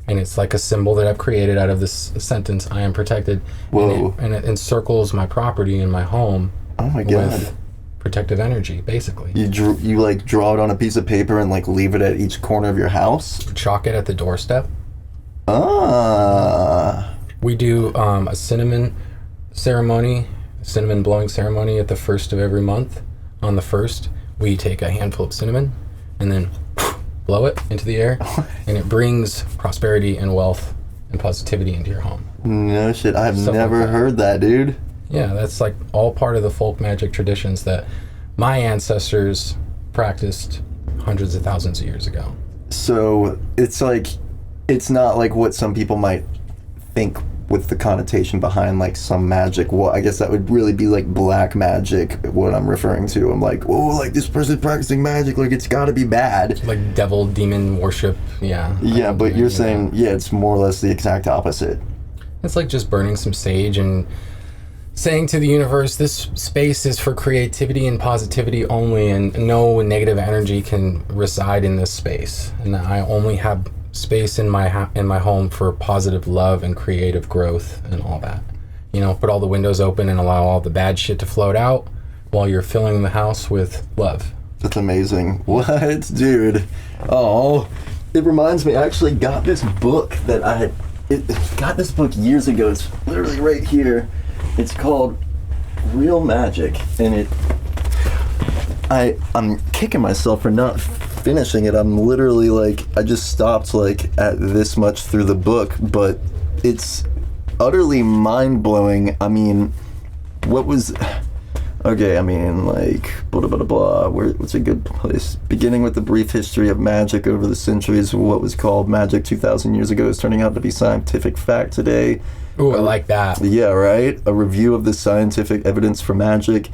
And it's like a symbol that I've created out of this sentence, I am protected. Whoa. And it encircles my property and my home. Oh my God. With protective energy, basically. You like draw it on a piece of paper and like leave it at each corner of your house? Chalk it at the doorstep. Ah. We do a cinnamon blowing ceremony at the 1st of every month. On the 1st, we take a handful of cinnamon and then blow it into the air, and it brings prosperity and wealth and positivity into your home. No shit, I've Stuff never like that. heard that, dude. Yeah, that's like all part of the folk magic traditions that my ancestors practiced hundreds of thousands of years ago. So it's like, it's not like what some people might think with the connotation behind like some magic. Well, I guess that would really be like black magic, what I'm referring to. I'm like, oh, like this person's practicing magic, like it's gotta be bad. Like devil, demon worship, yeah. Yeah, but you're saying, yeah, it's more or less the exact opposite. It's like just burning some sage and saying to the universe, this space is for creativity and positivity only, and no negative energy can reside in this space. And I only have space in my home for positive love and creative growth and all that. Put all the windows open and allow all the bad shit to float out while you're filling the house with love. That's amazing. What, dude? Oh, it reminds me, I actually got this book that got this book years ago. It's literally right here. It's called Real Magic, and I'm kicking myself for not finishing it. I'm literally like, I just stopped like at this much through the book, but it's utterly mind-blowing. I mean, Okay, I mean, like, blah, blah, blah, blah. What's a good place? Beginning with the brief history of magic over the centuries, what was called magic 2,000 years ago is turning out to be scientific fact today. Ooh, I like that. Yeah, right? A review of the scientific evidence for magic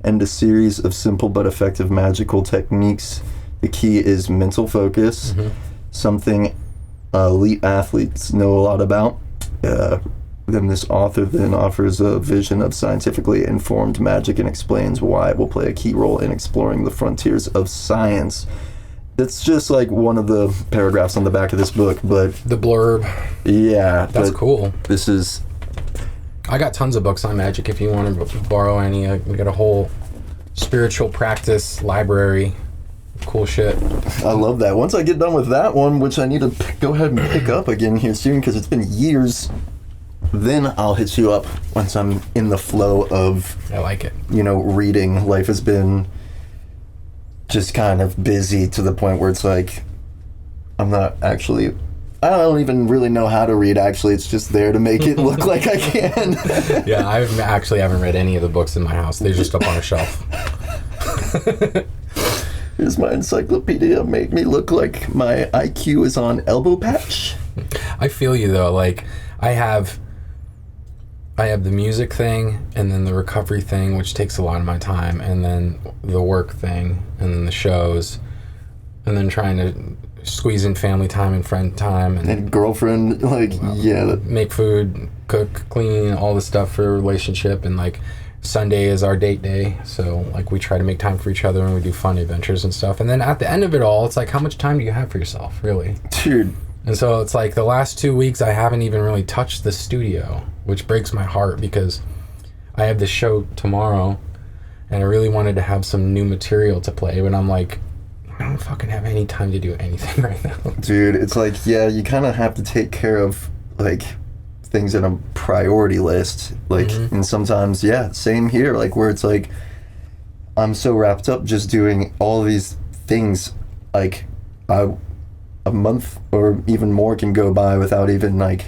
and a series of simple but effective magical techniques. The key is mental focus, something elite athletes know a lot about. Then this author then offers a vision of scientifically informed magic and explains why it will play a key role in exploring the frontiers of science. It's just like one of the paragraphs on the back of this book, but... The blurb. Yeah. That's cool. This is... I got tons of books on magic if you want to borrow any. We got a whole spiritual practice library. Cool shit. I love that. Once I get done with that one, which I need to go ahead and pick up again here soon because it's been years... Then I'll hit you up once I'm in the flow of... I like it. Reading. Life has been just kind of busy to the point where it's like, I'm not actually... I don't even really know how to read, actually. It's just there to make it look like I can. Yeah, I haven't read any of the books in my house. They're just up on a shelf. Here's my encyclopedia. Make me look like my IQ is on elbow patch. I feel you, though. Like, I have the music thing, and then the recovery thing, which takes a lot of my time, and then the work thing, and then the shows, and then trying to squeeze in family time and friend time. And girlfriend, make food, cook, clean, all the stuff for a relationship, and, like, Sunday is our date day, so, like, we try to make time for each other, and we do fun adventures and stuff. And then at the end of it all, it's like, how much time do you have for yourself, really? Dude. And so it's like the last 2 weeks I haven't even really touched the studio, which breaks my heart because I have this show tomorrow and I really wanted to have some new material to play, but I'm like, I don't fucking have any time to do anything right now. Dude, it's like, yeah, you kind of have to take care of, like, things in a priority list. Like, and sometimes, yeah, same here, like, where it's like, I'm so wrapped up just doing all these things, like, a month or even more can go by without even, like,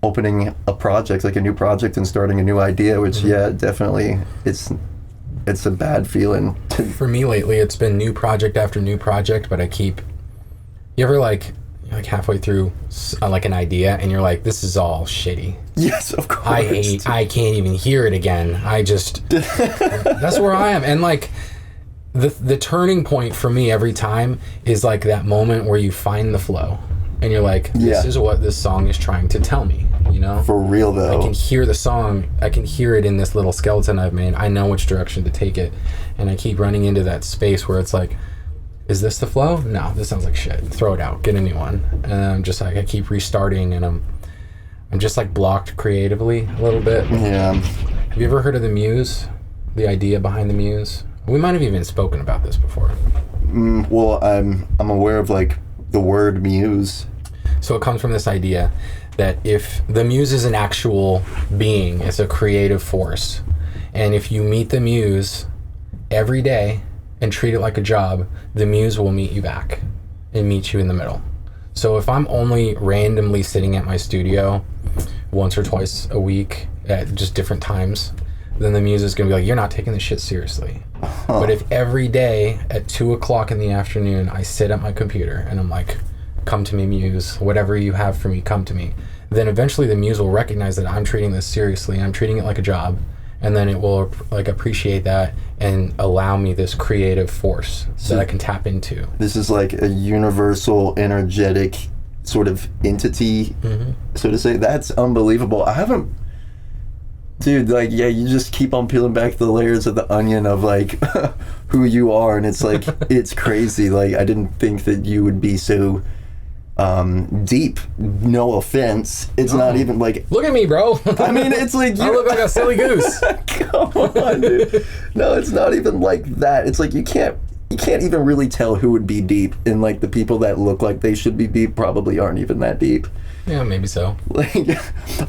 opening a project, like a new project and starting a new idea, which, yeah, definitely, it's a bad feeling. For me lately, it's been new project after new project, but you ever, like, you're like halfway through, like, an idea, and you're like, this is all shitty. Yes, of course. I can't even hear it again. That's where I am. And, like, the turning point for me every time is, like, that moment where you find the flow and you're like, this is what this song is trying to tell me, For real, though. I can hear the song. I can hear it in this little skeleton I've made. I know which direction to take it. And I keep running into that space where it's like, is this the flow? No, this sounds like shit. Throw it out. Get a new one. And I'm just like, I keep restarting, and I'm just, like, blocked creatively a little bit. Yeah. Have you ever heard of the Muse? The idea behind the Muse? We might have even spoken about this before. Well, I'm aware of, like, the word muse. So it comes from this idea that if the muse is an actual being, it's a creative force, and if you meet the muse every day and treat it like a job, the muse will meet you back and meet you in the middle. So if I'm only randomly sitting at my studio once or twice a week at just different times, then the muse is going to be like, you're not taking this shit seriously. But if every day at 2 o'clock in the afternoon I sit at my computer and I'm like, come to me, muse, whatever you have for me, come to me, then eventually the muse will recognize that I'm treating this seriously, I'm treating it like a job, and then it will, like, appreciate that and allow me this creative force that I can tap into. This is like a universal energetic sort of entity, so to say. That's unbelievable. I haven't... Dude, like, yeah, you just keep on peeling back the layers of the onion of, like, who you are, and it's like, it's crazy. Like, I didn't think that you would be so deep. No offense. It's not even, like... Look at me, bro. I mean, it's like... I look like a silly goose. Come on, dude. No, it's not even like that. It's like, you can't even really tell who would be deep, and, like, the people that look like they should be deep probably aren't even that deep. Yeah, maybe so. Like,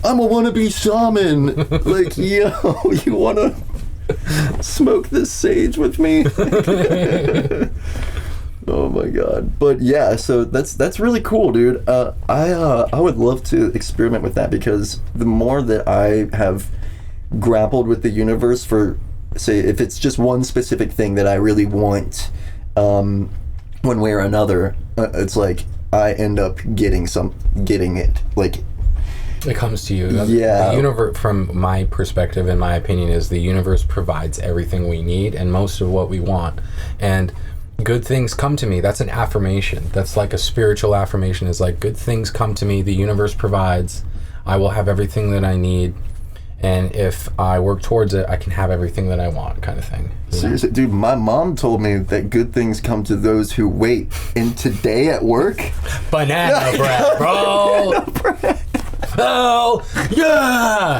I'm a wannabe shaman. Like, yo, you wanna smoke this sage with me? Oh my god. But yeah, so that's really cool, dude. I would love to experiment with that, because the more that I have grappled with the universe for say if it's just one specific thing that I really want, one way or another, it's like I end up getting it. Like, it comes to you. Yeah. The universe, from my perspective, in my opinion, is the universe provides everything we need and most of what we want. And good things come to me. That's an affirmation. That's like a spiritual affirmation. It's like, good things come to me. The universe provides. I will have everything that I need. And if I work towards it, I can have everything that I want, kind of thing. Seriously, dude, my mom told me that good things come to those who wait. And today at work, banana bread, bro. Banana bread. Hell yeah!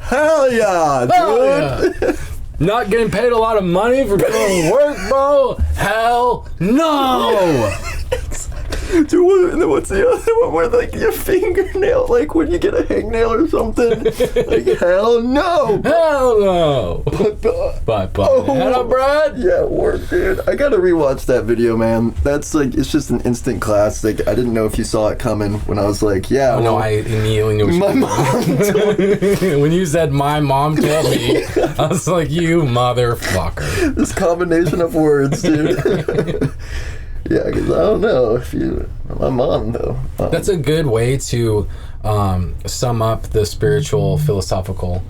Hell yeah, dude. Hell yeah. Not getting paid a lot of money for doing work, bro? Hell no! Dude, what's the other one where, like, your fingernail, like, when you get a hangnail or something? Like, hell no! Hell no! But banana bread? Yeah, work, dude. I gotta rewatch that video, man. That's, like, it's just an instant classic. I didn't know if you saw it coming when I was like, yeah. Oh, no, I immediately knew my mom told me. When you said my mom told me, I was like, you motherfucker. This combination of words, dude. Yeah, because I don't know if you... My mom, though. That's a good way to sum up the spiritual, philosophical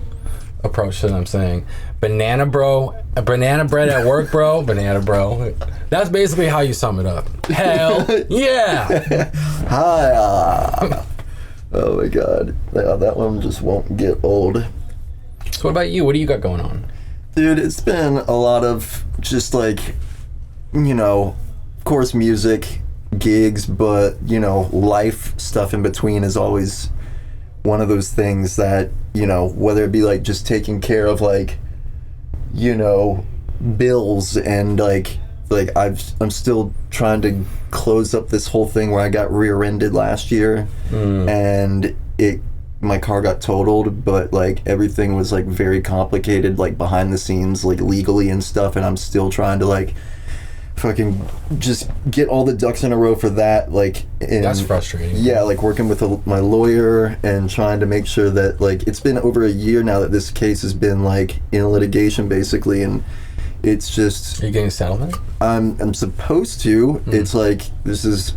approach that I'm saying. Banana bread at work, bro. Banana bro. That's basically how you sum it up. Hell yeah! Hi. Oh my god. Yeah, that one just won't get old. So what about you? What do you got going on? Dude, it's been a lot of just like, you know... Of course, music, gigs, but, you know, life stuff in between is always one of those things that, you know, whether it be like just taking care of, like, you know, bills and like I'm still trying to close up this whole thing where I got rear-ended last year and my car got totaled, but like everything was like very complicated, like behind the scenes, like legally and stuff, and I'm still trying to like fucking just get all the ducks in a row for that, like, that's frustrating. Yeah, like working with my lawyer and trying to make sure that, like, it's been over a year now that this case has been like in litigation basically, and it's just... Are you getting a settlement? I'm supposed to. It's like, this is...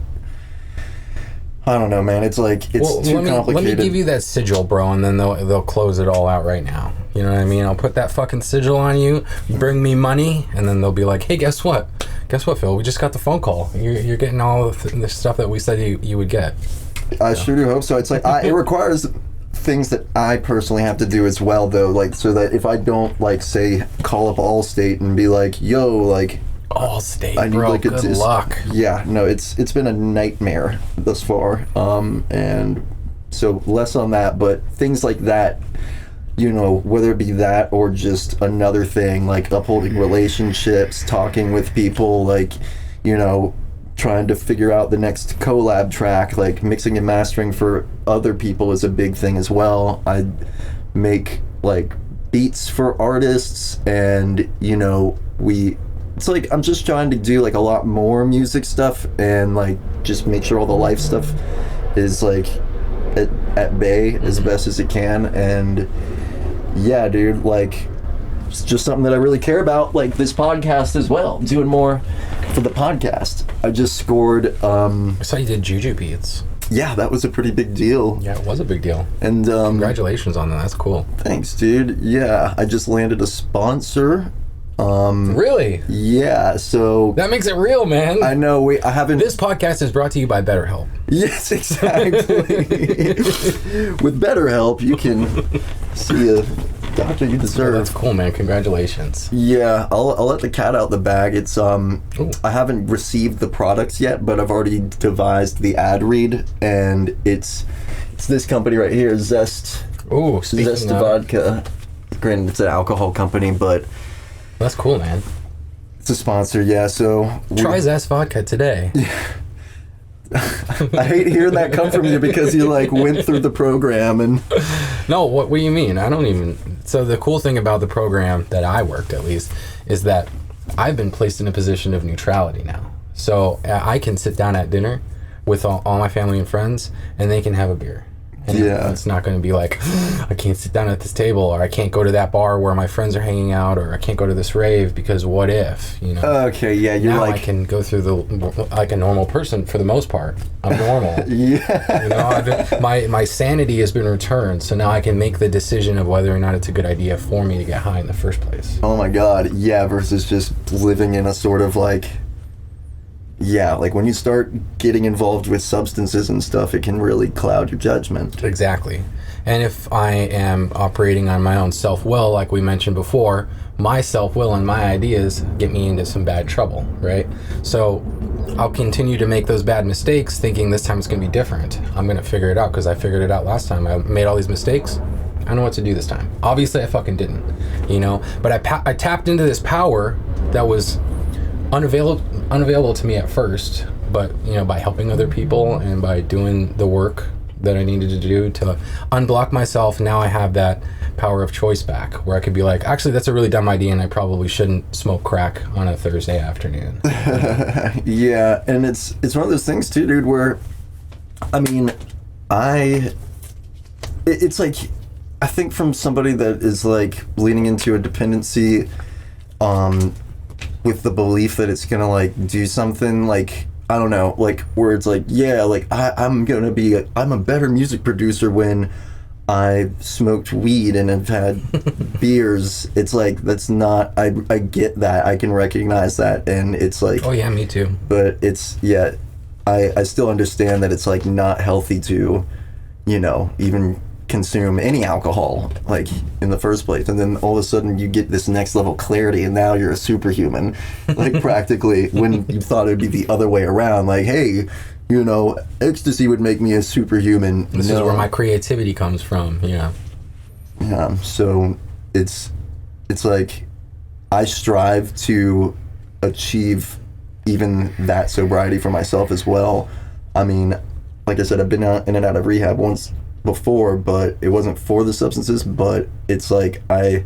I don't know, man. It's like, it's too complicated. Let me give you that sigil, bro, and then they'll close it all out right now. You know what I mean? I'll put that fucking sigil on you, bring me money, and then they'll be like, hey, guess what? Guess what, Phil? We just got the phone call. You're getting all the stuff that we said you would get. I sure do hope so. It's like, it requires things that I personally have to do as well, though, like, so that if I don't, like, say, call up Allstate and be like, yo, like... Allstate, I need, bro, like, good luck. Yeah, no, it's been a nightmare thus far. And so less on that, but things like that, you know, whether it be that or just another thing, like upholding relationships, talking with people, like, you know, trying to figure out the next collab track, like mixing and mastering for other people is a big thing as well. I make like beats for artists, and, you know, it's like I'm just trying to do like a lot more music stuff and like just make sure all the life stuff is like at bay as best as it can. And yeah, dude, like it's just something that I really care about, like this podcast as well, doing more for the podcast. I just scored I saw you did Juju beats. Yeah, that was a pretty big deal. Yeah, it was a big deal. And congratulations on that. That's cool. Thanks, dude. Yeah, I just landed a sponsor. Really? Yeah, so... That makes it real, man. I know, I haven't... This podcast is brought to you by BetterHelp. Yes, exactly. With BetterHelp, you can see a doctor you deserve. Oh, that's cool, man. Congratulations. Yeah, I'll let the cat out the bag. It's, I haven't received the products yet, but I've already devised the ad read, and it's this company right here, Zest. Ooh, Zest Vodka. Granted, it's an alcohol company, but... That's cool, man. It's a sponsor, yeah, so... Try Zest Vodka today. I hate hearing that come from you because you, like, went through the program and... No, what do you mean? I don't even... So the cool thing about the program, that I worked at least, is that I've been placed in a position of neutrality now. So I can sit down at dinner with all my family and friends, and they can have a beer. And it's not going to be like, I can't sit down at this table, or I can't go to that bar where my friends are hanging out, or I can't go to this rave because what if, you know? Okay, yeah, you're now like... I can go through like a normal person for the most part. I'm normal. Yeah. You know, my sanity has been returned, so now I can make the decision of whether or not it's a good idea for me to get high in the first place. Oh my God, yeah, versus just living in a sort of like... Yeah, like when you start getting involved with substances and stuff, it can really cloud your judgment. Exactly. And if I am operating on my own self-will, like we mentioned before, my self-will and my ideas get me into some bad trouble, right? So I'll continue to make those bad mistakes thinking this time it's going to be different. I'm going to figure it out because I figured it out last time. I made all these mistakes. I know what to do this time. Obviously, I fucking didn't, you know? But I tapped into this power that was unavailable to me at first, but you know, by helping other people and by doing the work that I needed to do to unblock myself, now I have that power of choice back, where I could be like, actually, that's a really dumb idea, and I probably shouldn't smoke crack on a Thursday afternoon. Yeah, and it's one of those things too, dude, where, I mean, it's like, I think from somebody that is like leaning into a dependency, with the belief that it's gonna like do something, like, I don't know, like where it's like, yeah, like I'm a better music producer when I smoked weed and have had beers. It's like, that's not, I get that, I can recognize that, and it's like, oh yeah, me too. But it's, yeah, I still understand that it's like not healthy to, you know, even consume any alcohol like in the first place, and then all of a sudden you get this next level clarity and now you're a superhuman, like practically, when you thought it would be the other way around, like, hey, you know, ecstasy would make me a superhuman. This is where my creativity comes from. Yeah So it's like I strive to achieve even that sobriety for myself as well. I mean, like I said, I've been in and out of rehab once before, but it wasn't for the substances. But it's like I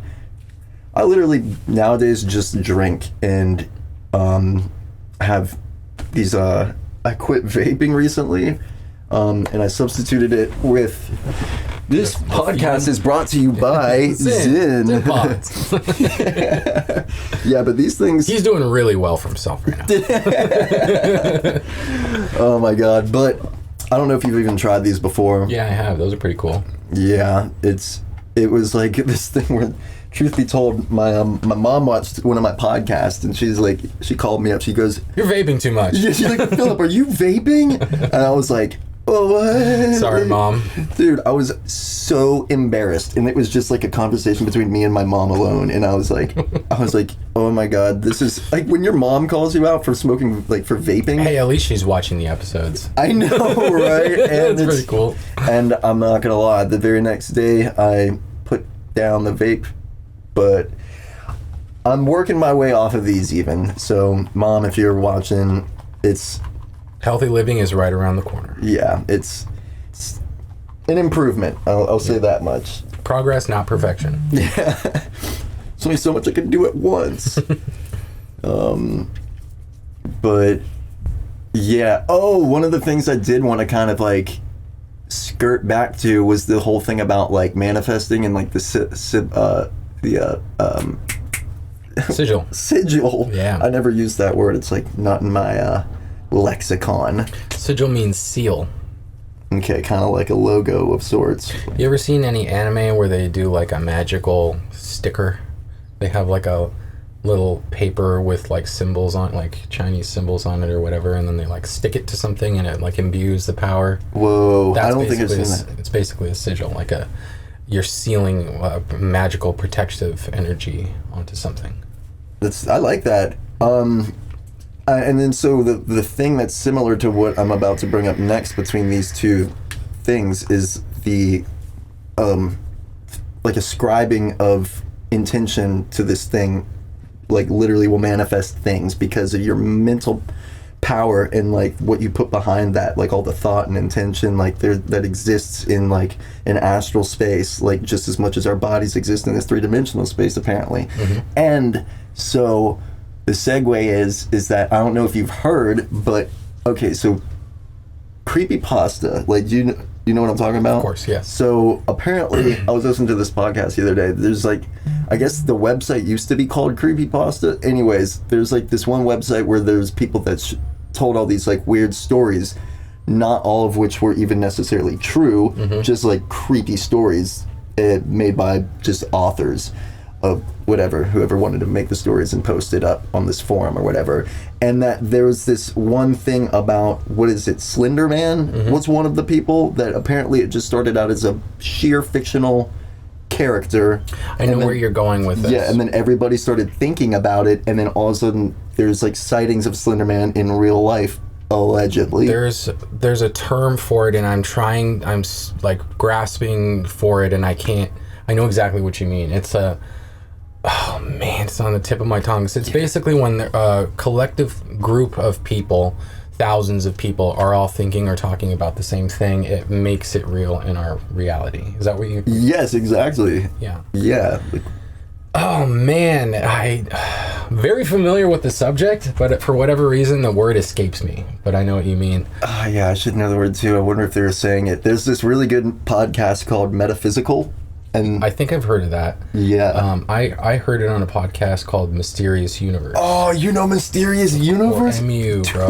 literally nowadays just drink and have these I quit vaping recently, and I substituted it with this podcast is brought to you by Zyn. Yeah, but these things, he's doing really well for himself right now. Oh my God. But I don't know if you've even tried these before. Yeah, I have. Those are pretty cool. Yeah, it was like this thing where, truth be told, my mom watched one of my podcasts, and she's like, she called me up. She goes, "You're vaping too much." Yeah, she's like, "Philip, are you vaping?" And I was like, "Oh, what?" Sorry, Mom. Dude, I was so embarrassed, and it was just like a conversation between me and my mom alone. And I was like, "Oh my God, this is like when your mom calls you out for smoking, like for vaping." Hey, at least she's watching the episodes. I know, right? And That's pretty cool. And I'm not gonna lie, the very next day I put down the vape, but I'm working my way off of these even. So, Mom, if you're watching, it's healthy living is right around the corner. Yeah, it's an improvement. I'll say that much. Progress, not perfection. Yeah. There's only so much I can do at once. But yeah. Oh, one of the things I did want to kind of like skirt back to was the whole thing about like manifesting and like the sigil. Sigil. Yeah. I never used that word. It's like not in my lexicon. Sigil means seal. Okay, kind of like a logo of sorts. You ever seen any anime where they do like a magical sticker? They have like a little paper with like symbols on, like Chinese symbols on it or whatever, and then they like stick it to something and it like imbues the power. Whoa, I don't think I've seen that. It's basically a sigil, like you're sealing a magical protective energy onto something. I like that. And then so the thing that's similar to what I'm about to bring up next between these two things is the like ascribing of intention to this thing, like literally will manifest things because of your mental power and like what you put behind that, like all the thought and intention like that exists in like an astral space, like just as much as our bodies exist in this three-dimensional space apparently. Mm-hmm. And so the segue is that I don't know if you've heard, but okay, so creepypasta, like You know what I'm talking about? Of course, yes. So apparently, I was listening to this podcast the other day. There's like, I guess the website used to be called Creepypasta. Anyways, there's like this one website where there's people that told all these like weird stories, not all of which were even necessarily true, just like creepy stories made by just authors of whatever, whoever wanted to make the stories and post it up on this forum or whatever. And that there's this one thing about, what is it, Slender Man was one of the people that apparently it just started out as a sheer fictional character. I know where you're going with this. Yeah, and then everybody started thinking about it, and then all of a sudden there's like sightings of Slender Man in real life, allegedly. There's a term for it, and I'm like grasping for it, and I can't. I know exactly what you mean. It's oh man, it's on the tip of my tongue. So it's basically when a collective group of people, thousands of people, are all thinking or talking about the same thing. It makes it real in our reality. Is that what you? Yes, exactly. Yeah. Yeah. Oh man, I very familiar with the subject, but for whatever reason the word escapes me. But I know what you mean. Yeah, I should know the word too. I wonder if they were saying it. There's this really good podcast called Metaphysical. And I think I've heard of that. Yeah. I heard it on a podcast called Mysterious Universe. Oh, you know Mysterious Universe? Or MU, bro.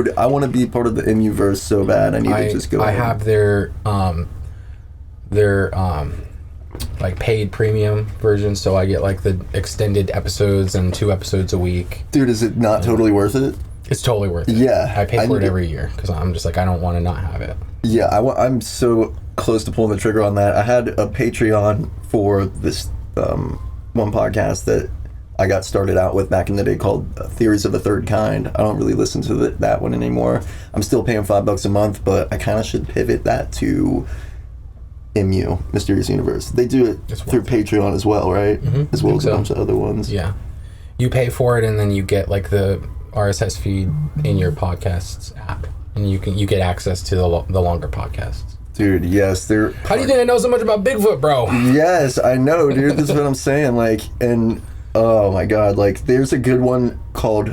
Dude, I want to be part of the MU verse so bad. I need to just go. I have their like paid premium version, so I get like the extended episodes and 2 episodes a week. Dude, is it not totally worth it? It's totally worth it. Yeah. I pay for it every year because I'm just like, I don't want to not have it. Yeah, I'm so close to pulling the trigger on that. I had a Patreon for this one podcast that I got started out with back in the day called Theories of a Third Kind. I don't really listen to that one anymore. I'm still paying $5 a month, but I kind of should pivot that to MU, Mysterious Universe. They do it through Patreon as well, right? As well as a bunch of other ones. Yeah. You pay for it, and then you get like the RSS feed in your podcasts app, and you get access to the longer podcasts. Dude, yes, they're... How do you think I know so much about Bigfoot, bro? Yes, I know, dude. This is what I'm saying. Like, and oh my god, like, there's a good one called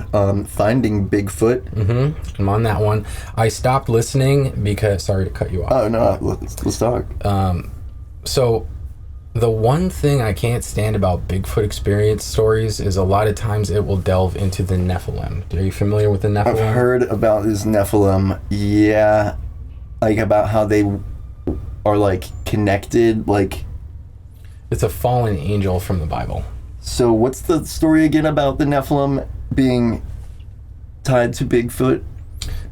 Finding Bigfoot. I'm on that one. I stopped listening because... Sorry to cut you off. Oh, no, let's talk. So, the one thing I can't stand about Bigfoot experience stories is a lot of times it will delve into the Nephilim. Are you familiar with the Nephilim? I've heard about this Nephilim. Yeah. Like, about how they are, like, connected, like... It's a fallen angel from the Bible. So what's the story again about the Nephilim being tied to Bigfoot?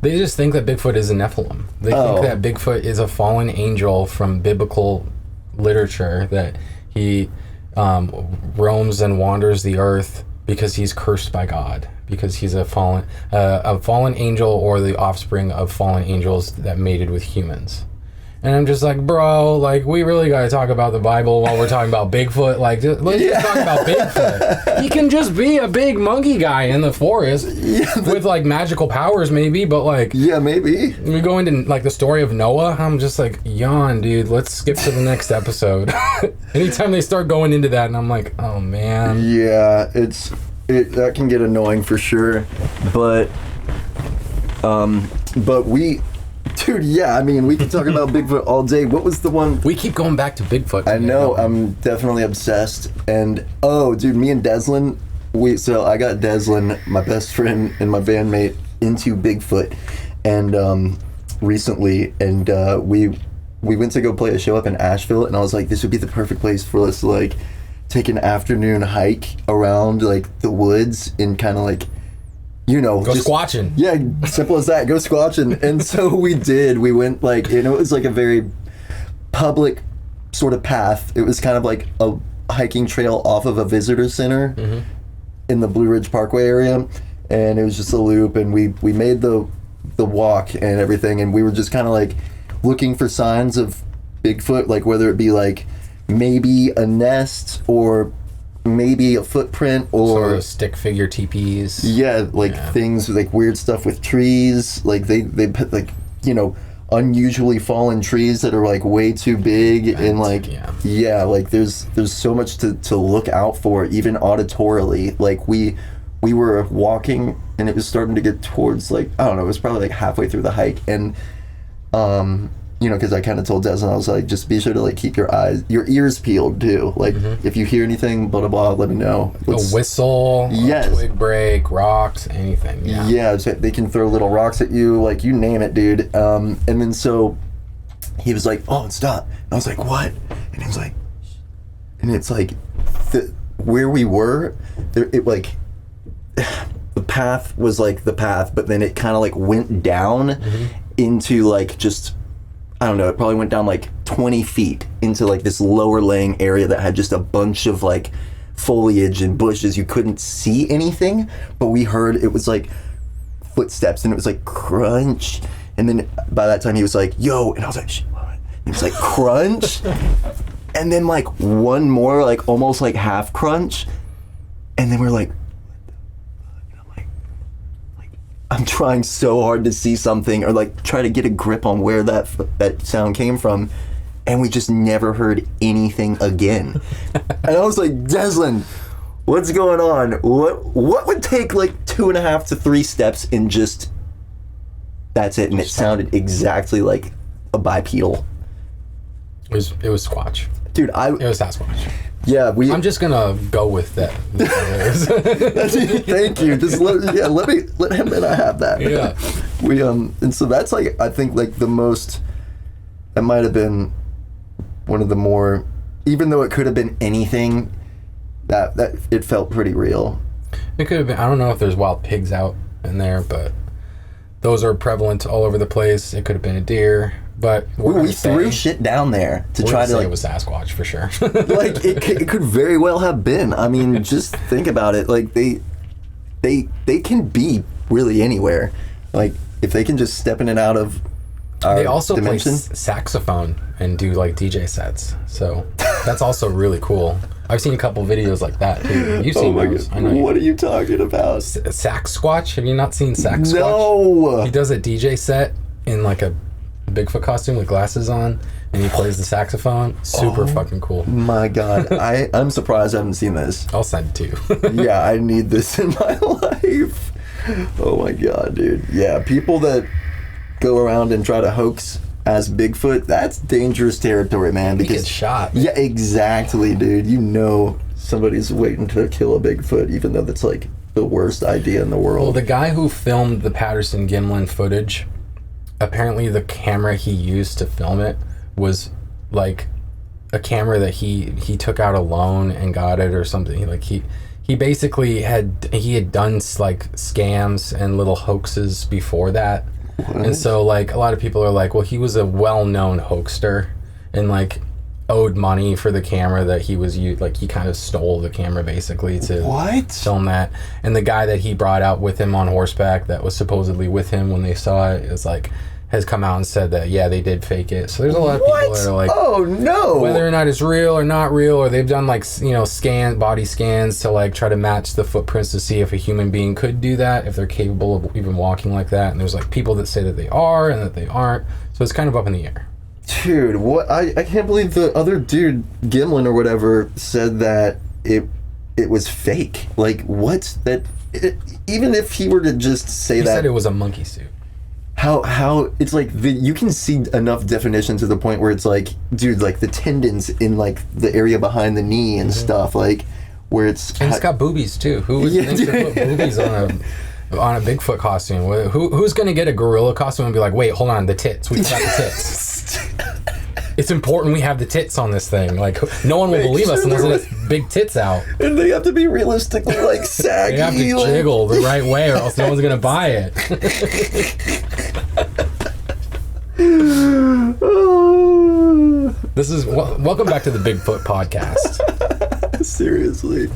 They just think that Bigfoot is a Nephilim. They think that Bigfoot is a fallen angel from biblical literature, that he roams and wanders the earth because he's cursed by God, because he's a fallen angel or the offspring of fallen angels that mated with humans. And I'm just like, bro, like, we really got to talk about the Bible while we're talking about Bigfoot. Like, let's just talk about Bigfoot. He can just be a big monkey guy in the forest with, like, magical powers, maybe, but, like... Yeah, maybe. We go into, like, the story of Noah. I'm just like, yawn, dude. Let's skip to the next episode. Anytime they start going into that, and I'm like, oh, man. Yeah, that can get annoying for sure. But we... Dude, yeah, I mean, we can talk about Bigfoot all day. What was the one... We keep going back to Bigfoot. I know, I'm definitely obsessed. And, dude, me and Deslin, so I got Deslin, my best friend and my bandmate, into Bigfoot. And recently, and we went to go play a show up in Asheville, and I was like, this would be the perfect place for us to, like, take an afternoon hike around, like, the woods and kind of, like... You know, go squatching. Yeah, simple as that. Go squatching. And so we did. We went, like, it was like a very public sort of path. It was kind of like a hiking trail off of a visitor center in the Blue Ridge Parkway area. And it was just a loop. And we made the walk and everything. And we were just kind of like looking for signs of Bigfoot, like whether it be like maybe a nest or maybe a footprint or so stick figure teepees. Yeah, like things like weird stuff with trees. Like they put like, you know, unusually fallen trees that are like way too big and like like there's so much to look out for, even auditorily. Like we were walking and it was starting to get towards like, I don't know, it was probably like halfway through the hike, and you know, because I kind of told Desmond, I was like, just be sure to like keep your ears peeled too. Like if you hear anything, blah blah blah, let me know. A whistle, yes, a twig break, rocks, anything. Yeah, so they can throw little rocks at you, like you name it, dude. And then so he was like, oh, stop. And I was like, what? And he was like, and it's like where we were, it like the path was like the path, but then it kind of like went down into like just, I don't know, it probably went down like 20 feet into like this lower laying area that had just a bunch of like foliage and bushes. You couldn't see anything, but we heard it was like footsteps and it was like crunch. And then by that time he was like, yo, and I was like, what? And he was like, crunch. And then like one more, like almost like half crunch. And then we're like, I'm trying so hard to see something or like try to get a grip on where that sound came from, and we just never heard anything again. And I was like, Deslin, what's going on? What would take like 2.5 to 3 steps and just that's it? And it sounded exactly like a bipedal. It was Squatch. Dude, it was Sasquatch. Yeah, I'm just gonna go with that. Thank you. Just let him and I have that. Yeah. And so that's like, I think like the most, that might have been one of the more, even though it could have been anything, that it felt pretty real. It could have been, I don't know if there's wild pigs out in there, but those are prevalent all over the place. It could have been a deer. But we threw shit down there to try to like, it was Sasquatch for sure. Like it could very well have been. I mean, just think about it. Like they can be really anywhere. Like if they can just step in and out of our they also dimension. play saxophone and do like DJ sets. So that's also really cool. I've seen a couple videos like that too. You've seen those. God. I know. What are you talking about? Sasquatch? Have you not seen Sasquatch? No. He does a DJ set in like a Bigfoot costume with glasses on, and he plays the saxophone. Super fucking cool. My God, I'm surprised I haven't seen this. I'll send it to you. Yeah, I need this in my life. Oh my God, dude. Yeah, people that go around and try to hoax as Bigfoot, that's dangerous territory, man. Because you get shot. Yeah, exactly, dude. You know somebody's waiting to kill a Bigfoot, even though that's like the worst idea in the world. Well, the guy who filmed the Patterson-Gimlin footage, apparently the camera he used to film it was like a camera that he took out a loan and got it or something. Like he basically had done like scams and little hoaxes before that. What? And so like a lot of people are like, well, he was a well-known hoaxer and like owed money for the camera that he was like he kind of stole the camera basically to film that. And the guy that he brought out with him on horseback that was supposedly with him when they saw it is like has come out and said that yeah, they did fake it. So there's a lot of people that are like, oh no, whether or not it's real or not real, or they've done like, you know, body scans to like try to match the footprints to see if a human being could do that, if they're capable of even walking like that. And there's like people that say that they are and that they aren't. So it's kind of up in the air. Dude, what? I can't believe the other dude, Gimlin or whatever, said that it was fake. Like, what's that? Even if he were to just say he that, said it was a monkey suit. How it's like you can see enough definition to the point where it's like, dude, like the tendons in like the area behind the knee and stuff, like where it's. And it's got boobies too. Who would think to put boobies on a Bigfoot costume? Who's gonna get a gorilla costume and be like, wait, hold on, the tits? We got the tits. It's important we have the tits on this thing. Like, no one will believe us unless it has big tits out. And they have to be realistically, like, saggy. They have to jiggle the right way or else no one's going to buy it. This is... welcome back to the Bigfoot podcast. Seriously.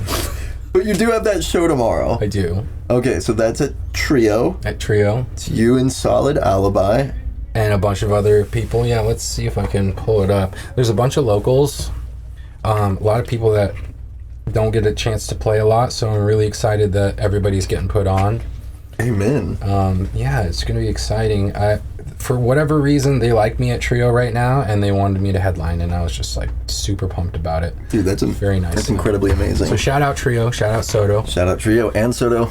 But you do have that show tomorrow. I do. Okay, so that's at Trio. At Trio. It's you and Solid Alibi. And a bunch of other people. Yeah, let's see if I can pull it up. There's a bunch of locals. A lot of people that don't get a chance to play a lot, so I'm really excited that everybody's getting put on. Amen. Yeah, it's going to be exciting. For whatever reason, they like me at Trio right now, and they wanted me to headline, and I was just like super pumped about it. Dude, that's very nice. That's incredibly amazing. So shout out Trio, shout out Soto. Shout out Trio and Soto.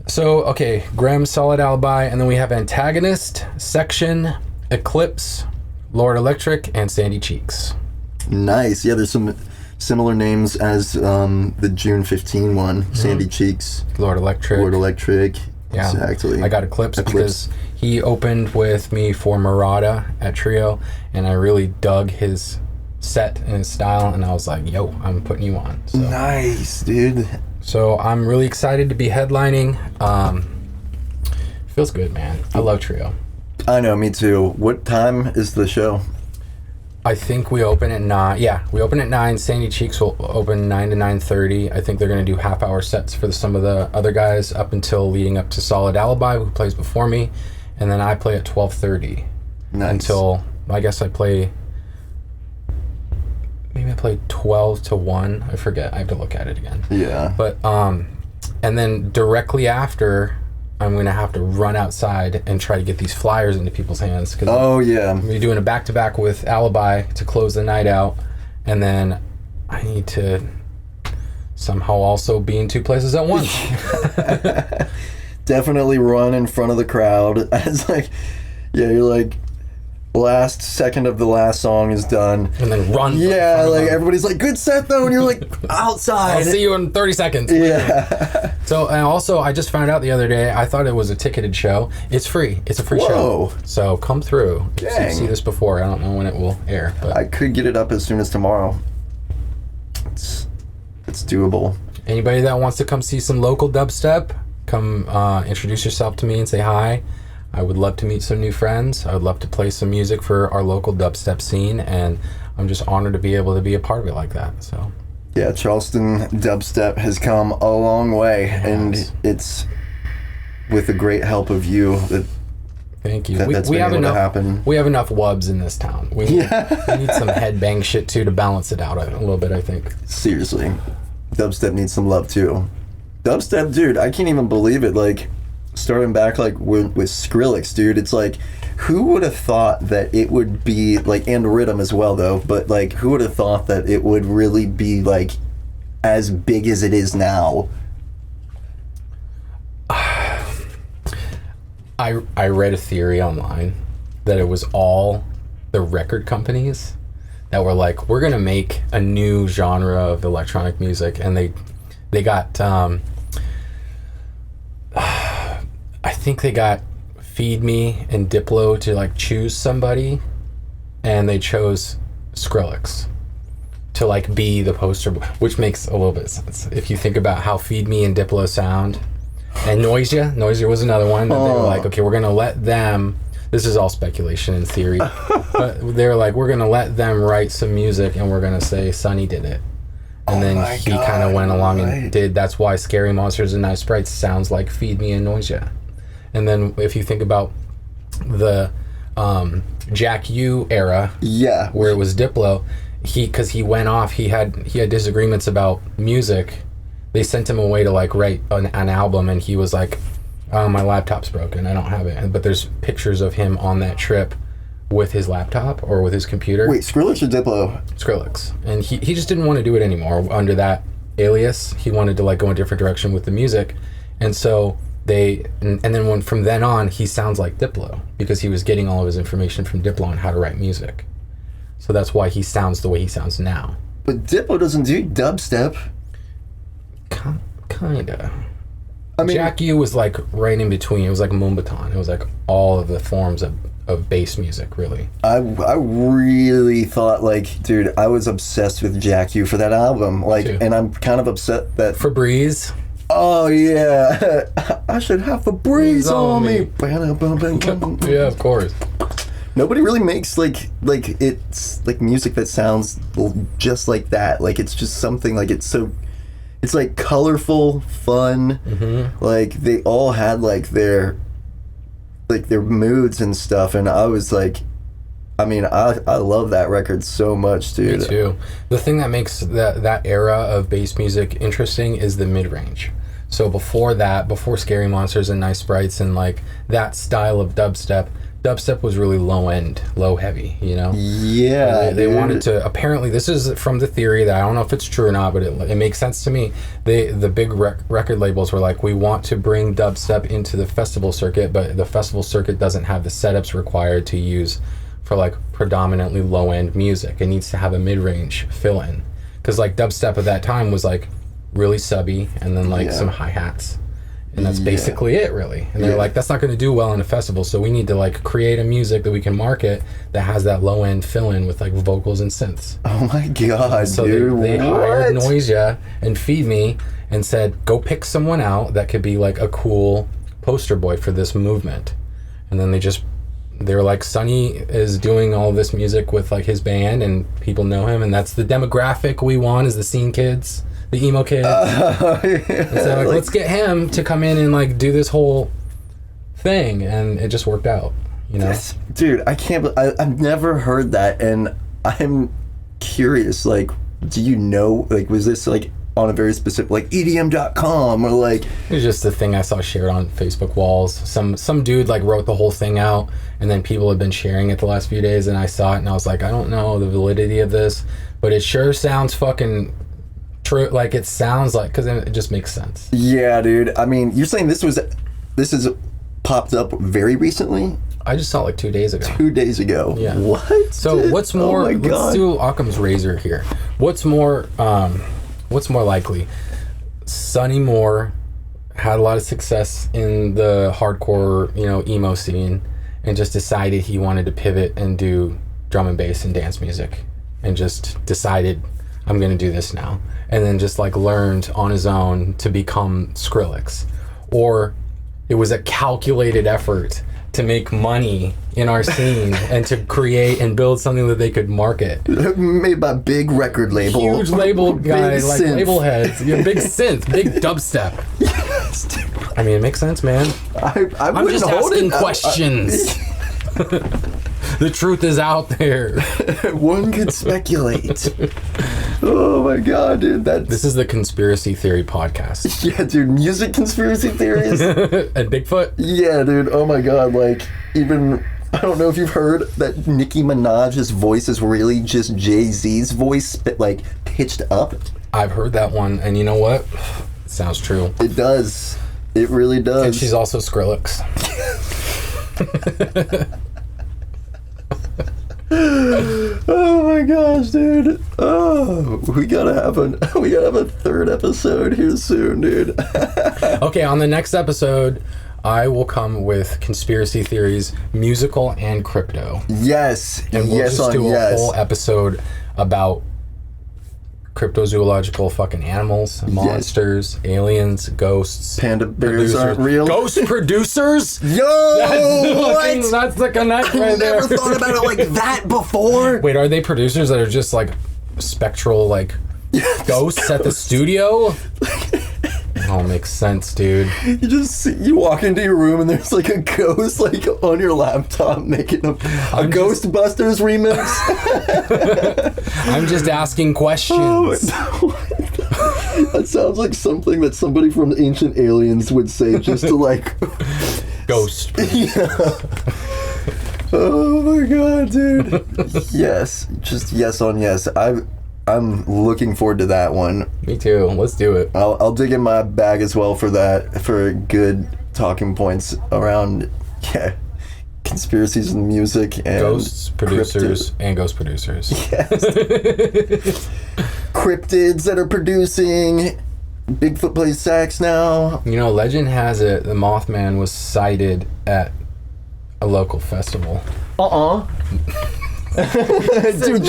So, okay, Grem, Solid Alibi, and then we have Antagonist, Section, Eclipse, Lord Electric and Sandy Cheeks. Nice. Yeah, there's some similar names as the June 15 one. Sandy Cheeks. Lord Electric. Lord Electric. Yeah. Exactly. I got Eclipse because he opened with me for Murata at Trio, and I really dug his set and his style, and I was like, yo, I'm putting you on. So. Nice, dude. So I'm really excited to be headlining. Feels good, man. I love Trio. I know, me too. What time is the show? I think we open at 9. Yeah, we open at 9. Sandy Cheeks will open 9 to 9:30. I think they're going to do half-hour sets for some of the other guys up until leading up to Solid Alibi, who plays before me. And then I play at 12:30. Nice. Until, I guess I play 12 to 1. I forget. I have to look at it again. Yeah. But, and then directly after, I'm going to have to run outside and try to get these flyers into people's hands. Oh, yeah. We're doing a back-to-back with Alibi to close the night out. And then I need to somehow also be in 2 places at once. Definitely run in front of the crowd. It's like, yeah, you're like, last second of the last song is done. And then run. Yeah, like everybody's like, good set though. And you're like, outside. I'll see you in 30 seconds. Yeah. So, and also, I just found out the other day, I thought it was a ticketed show. It's free. It's a free show. So come through. Dang. You've seen this before. I don't know when it will air. But I could get it up as soon as tomorrow. It's doable. anybody that wants to come see some local dubstep, come introduce yourself to me and say hi. I would love to meet some new friends. I would love to play some music for our local dubstep scene, and I'm just honored to be able to be a part of it like that. So, yeah, Charleston dubstep has come a long way, and it's with the great help of you that. Thank you. That's we have enough. Happen. We have enough wubs in this town. We need some headbang shit too to balance it out a little bit, I think. Seriously, dubstep needs some love too. Dubstep, dude, I can't even believe it. Like, starting back like with Skrillex, dude, it's like, who would have thought that it would be like, and rhythm as well though, but like, who would have thought that it would really be like as big as it is now? I read a theory online that it was all the record companies that were like, we're gonna make a new genre of electronic music, and they got I think they got Feed Me and Diplo to like choose somebody, and they chose Skrillex to like be the poster, which makes a little bit of sense if you think about how Feed Me and Diplo sound. And Noisia was another one that they were like, okay, we're gonna let them, this is all speculation and theory, but they were like, we're gonna let them write some music and we're gonna say Sonny did it. And then he kind of went along and did, that's why Scary Monsters and Nice Sprites sounds like Feed Me and Noisia. And then if you think about the Jack U era, where it was Diplo, because he went off, he had disagreements about music. They sent him away to like write an album, and he was like, oh, my laptop's broken, I don't have it. But there's pictures of him on that trip with his laptop or with his computer. Wait, Skrillex or Diplo? Skrillex. And he just didn't want to do it anymore under that alias. He wanted to like go in a different direction with the music. And so and then from then on, he sounds like Diplo because he was getting all of his information from Diplo on how to write music. So that's why he sounds the way he sounds now. But Diplo doesn't do dubstep. Kinda. I mean, Jack U was like right in between. It was like Moombahton. It was like all of the forms of bass music, really. I really thought, like, dude, I was obsessed with Jack U for that album. Like, and I'm kind of upset that Febreze. Oh yeah, I should have Febreze on me. Yeah, of course. Nobody really makes like it's like music that sounds just like that. Like, it's just something like it's like colorful, fun. Mm-hmm. Like, they all had like their moods and stuff, and I was like, I mean, I love that record so much, dude. Me too. The thing that makes that era of bass music interesting is the mid-range. So before Scary Monsters and Nice Sprites and like that style of dubstep was really low heavy, you know? Yeah. They wanted to, apparently, this is from the theory that I don't know if it's true or not, but it makes sense to me. The big record labels were like, we want to bring dubstep into the festival circuit, but the festival circuit doesn't have the setups required to use for like predominantly low-end music. It needs to have a mid-range fill-in, because like dubstep at that time was like really subby and then like some hi-hats, and that's basically it, really. And they're like, that's not going to do well in a festival, so we need to like create a music that we can market that has that low-end fill-in with like vocals and synths. Oh my god, so dude! they hired Noisia and Feed Me and said, go pick someone out that could be like a cool poster boy for this movement. And then they were like, Sonny is doing all this music with like his band and people know him, and that's the demographic we want, is the scene kids, the emo kids. And so like, let's get him to come in and like do this whole thing, and it just worked out, you know? Dude, I've never heard that, and I'm curious, like, do you know, like, was this like on a very specific, like EDM.com, or like... It was just a thing I saw shared on Facebook walls. Some dude like wrote the whole thing out, and then people have been sharing it the last few days, and I saw it and I was like, I don't know the validity of this, but it sure sounds fucking true. Like, it sounds like, because it just makes sense. Yeah, dude. I mean, you're saying this is popped up very recently? I just saw it like 2 days ago. 2 days ago. Yeah. What? So what's more? Oh my God. Let's do Occam's razor here. What's more likely? Sonny Moore had a lot of success in the hardcore, emo scene, and just decided he wanted to pivot and do drum and bass and dance music, and just decided, I'm going to do this now, and then just like learned on his own to become Skrillex. Or it was a calculated effort to make money in our scene and to create and build something that they could market. Made by big record label. Huge label guy, like synth. label heads. Yeah, big synth, big dubstep. Yes, dude. I mean, it makes sense, man. I'm just asking questions. The truth is out there. One could speculate. Oh my God, dude. This is the Conspiracy Theory podcast. Yeah, dude. Music conspiracy theories. And Bigfoot? Yeah, dude. Oh my God. Like, even... I don't know if you've heard that Nicki Minaj's voice is really just Jay-Z's voice, but like pitched up. I've heard that one, and you know what? It sounds true. It does. It really does. And she's also Skrillex. Oh my gosh, dude. Oh, we gotta have a third episode here soon, dude. Okay, on the next episode, I will come with conspiracy theories, musical and crypto. Yes. And we'll just do a whole episode about cryptozoological fucking animals, monsters, aliens, ghosts. Panda bears aren't real. Ghost producers? Yo! That's the connect right there. I've never thought about it like that before. Wait, are they producers that are just like spectral, like ghosts at the studio? Oh, makes sense, dude. You walk into your room and there's like a ghost like on your laptop making a Ghostbusters remix. I'm just asking questions. Oh, that sounds like something that somebody from Ancient Aliens would say just to like... Ghost. Yeah. Oh my God, dude. Yes. Just yes on yes. I'm looking forward to that one. Me too. Let's do it. I'll dig in my bag as well for that, for good talking points around, conspiracies in music and ghosts producers and ghost producers. Yes. Cryptids that are producing. Bigfoot plays sax now. Legend has it the Mothman was sighted at a local festival. Dude,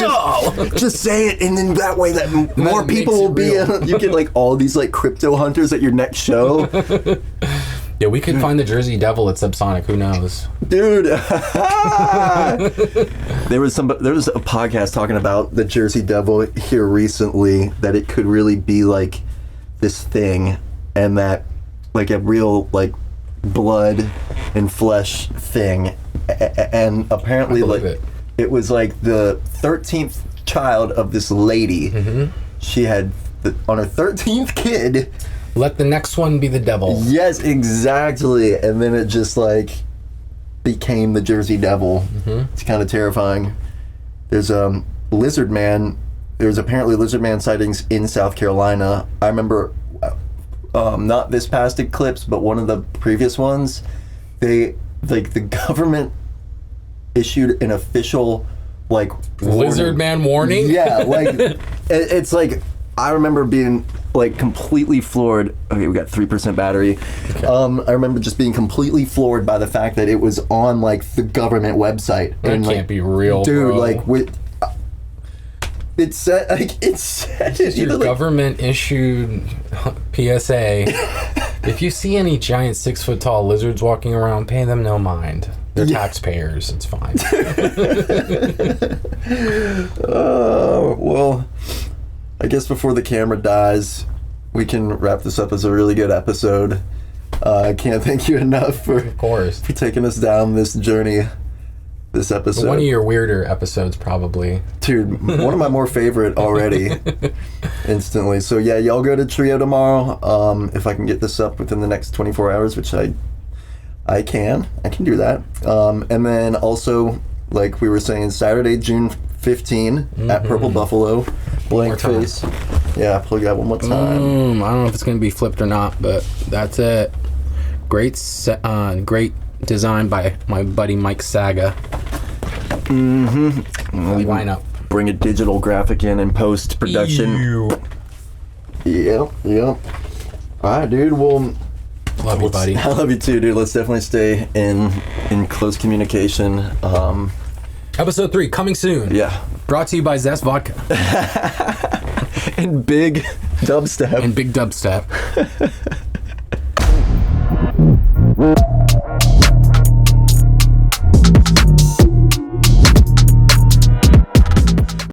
just say it, and then that way that more people will be you get like all these like crypto hunters at your next show. Yeah, we could find the Jersey Devil at Subsonic, who knows? Dude. There was a podcast talking about the Jersey Devil here recently, that it could really be like this thing, and that like a real like blood and flesh thing, and apparently like it was like the 13th child of this lady. Mm-hmm. She had, on her 13th kid... Let the next one be the devil. Yes, exactly. And then it just like became the Jersey Devil. Mm-hmm. It's kind of terrifying. There's lizard man. There's apparently lizard man sightings in South Carolina. I remember, not this past eclipse, but one of the previous ones. They, like, the government issued an official like Lizard man warning? Yeah, like it's like I remember being like completely floored. Okay, we got 3% battery. Okay. I remember just being completely floored by the fact that it was on like the government website. That and, can't like, be real, dude. bro. Like with it said, Your government issued PSA. If you see any giant 6-foot tall lizards walking around, pay them no mind. They're taxpayers. It's fine. Well, I guess before the camera dies, we can wrap this up as a really good episode. I can't thank you enough for taking us down this journey. This episode. One of your weirder episodes, probably. Dude, one of my more favorite already. Instantly. So yeah, y'all go to Trio tomorrow. If I can get this up within the next 24 hours, which I can do that. And then also, like we were saying, Saturday, June 15 at Purple Buffalo. Blank face. Yeah, plug that one more time. I don't know if it's going to be flipped or not, but that's it. Great design by my buddy Mike Saga. Line up. Bring a digital graphic in post-production. Yep. All right, dude. Well, love you, buddy. I love you too, dude. Let's definitely stay in close communication. Episode 3 coming soon. Yeah. Brought to you by Zest Vodka. And big dubstep.